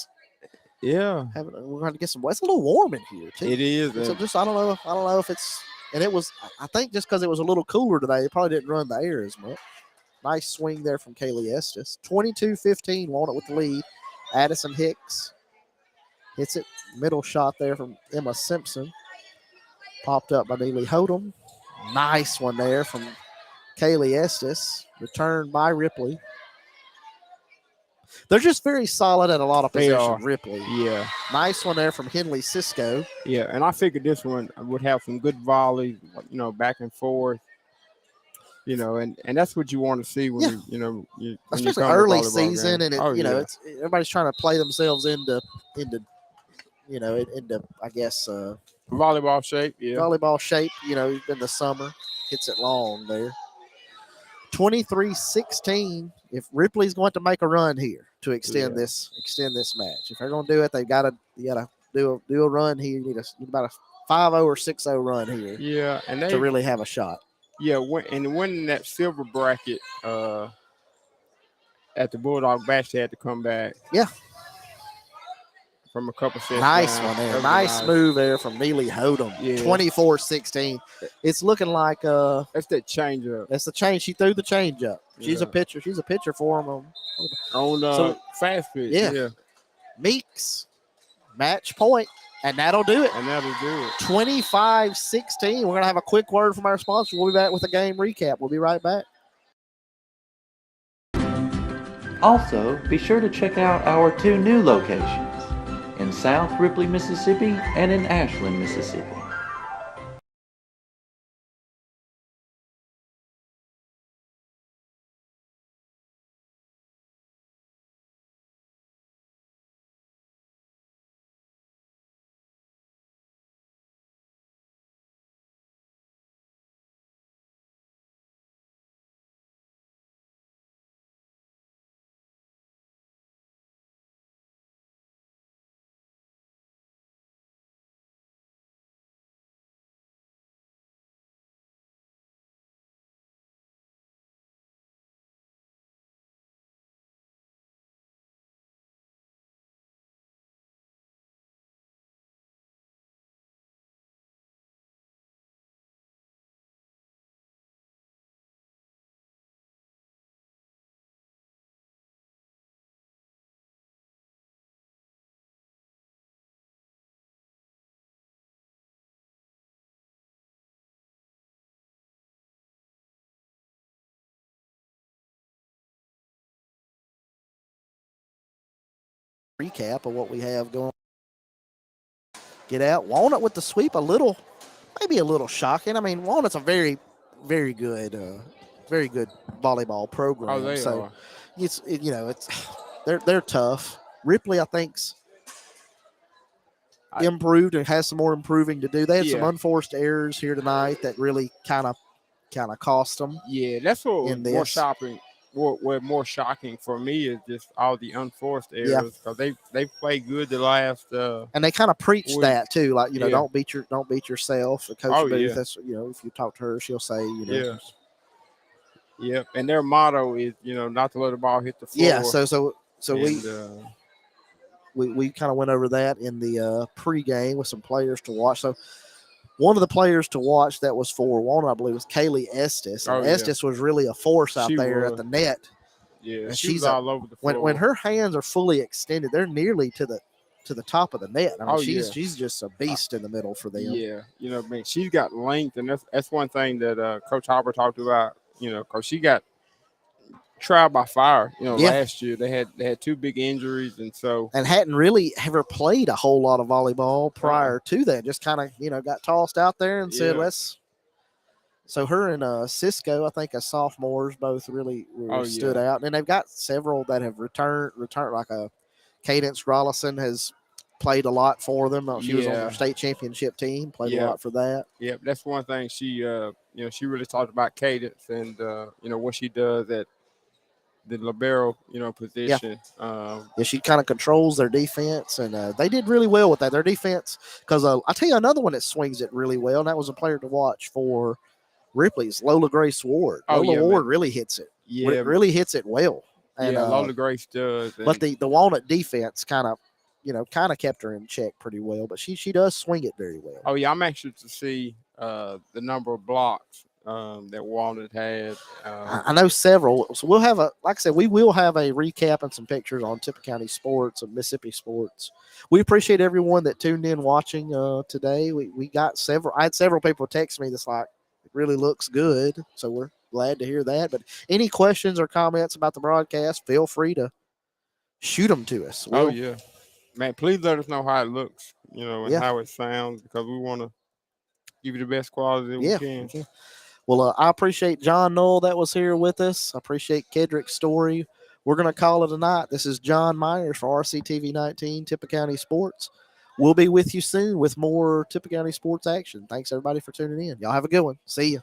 We're going to get some. It's a little warm in here too. It is. So just I don't know if it's. And it was. I think just because it was a little cooler today, it probably didn't run the air as much. Nice swing there from Kaylee Estes. 22-15. Walnut with the lead. Addison Hicks hits it. Middle shot there from Emma Simpson. Popped up by Neely Hodum. Nice one there from Kaylee Estes. Returned by Ripley. They're just very solid at a lot of positions, Ripley. Yeah. Nice one there from Henley Cisco. Yeah, and I figured this one would have some good volleys, back and forth. And that's what you want to see when especially early season, and it's everybody's trying to play themselves into I guess volleyball shape. Yeah, volleyball shape. In the summer, hits it long there. 23-16. If Ripley's going to make a run here to extend this match, if they're going to do it, you got to do a run here. You need about a 5-0 or 6-0 run here. Yeah, and to really have a shot. Yeah, and winning that silver bracket at the Bulldog Bash, they had to come back. Yeah. From a couple sets. Nice one there. Nice move there from Neely Hodum. Yeah. 24-16. It's looking like that's that change up. That's the change. She threw the change up. She's a pitcher. She's a pitcher for him on fast pitch. Yeah. Meeks, match point. And that'll do it. 25-16. We're going to have a quick word from our sponsor. We'll be back with a game recap. We'll be right back. Also, be sure to check out our 2 new locations in South Ripley, Mississippi and in Ashland, Mississippi. Recap of what we have going. Get out. Walnut with the sweep, maybe a little shocking. I mean, Walnut's a very, very good volleyball program. Oh, they are. They're tough. Ripley, I think's improved and has some more improving to do. They had some unforced errors here tonight that really kind of cost them. Yeah, that's what more shocking. What more shocking for me is just all the unforced errors because they played good the last. And they kind of preach that too, like don't beat yourself. Coach Booth, that's if you talk to her, she'll say Yep. And their motto is, not to let the ball hit the floor. Yeah. So And, we kind of went over that in the pregame with some players to watch. So one of the players to watch that was for Walnut, I believe, was Kaylee Estes. And Estes was really a force out there at the net. Yeah, and she's all over the floor. When her hands are fully extended, they're nearly to the top of the net. I mean, she's just a beast in the middle for them. Yeah, man, she's got length, and that's one thing that Coach Hopper talked about. Because she got trial by fire. Last year they had 2 big injuries, and hadn't really ever played a whole lot of volleyball prior to that. Just kind of got tossed out there and said, let's. So her and Cisco, I think, as sophomores, both really stood out, and they've got several that have returned. Like Cadence Rollison has played a lot for them. She was on their state championship team, played a lot for that. Yep, that's one thing she she really talked about Cadence and what she does at the libero position. She kind of controls their defense, and they did really well with that. Their defense, because I'll tell you another one that swings it really well, and that was a player to watch for Ripley's Lola Grace Ward. Lola Ward really hits it. Yeah, really hits it well. And, Lola Grace does. But the Walnut defense kind of kept her in check pretty well. But she does swing it very well. Oh yeah, I'm anxious to see the number of blocks that Walnut had. I know several. So we'll have like I said, we will have a recap and some pictures on Tippah County sports and Mississippi sports. We appreciate everyone that tuned in watching today. We got several. I had several people text me that's like, it really looks good. So we're glad to hear that. But any questions or comments about the broadcast, feel free to shoot them to us. Man, please let us know how it looks, and how it sounds, because we want to give you the best quality that we can. Well, I appreciate John Knoll that was here with us. I appreciate Kedrick's story. We're going to call it a night. This is John Myers for RCTV 19, Tippah County Sports. We'll be with you soon with more Tippah County sports action. Thanks, everybody, for tuning in. Y'all have a good one. See you.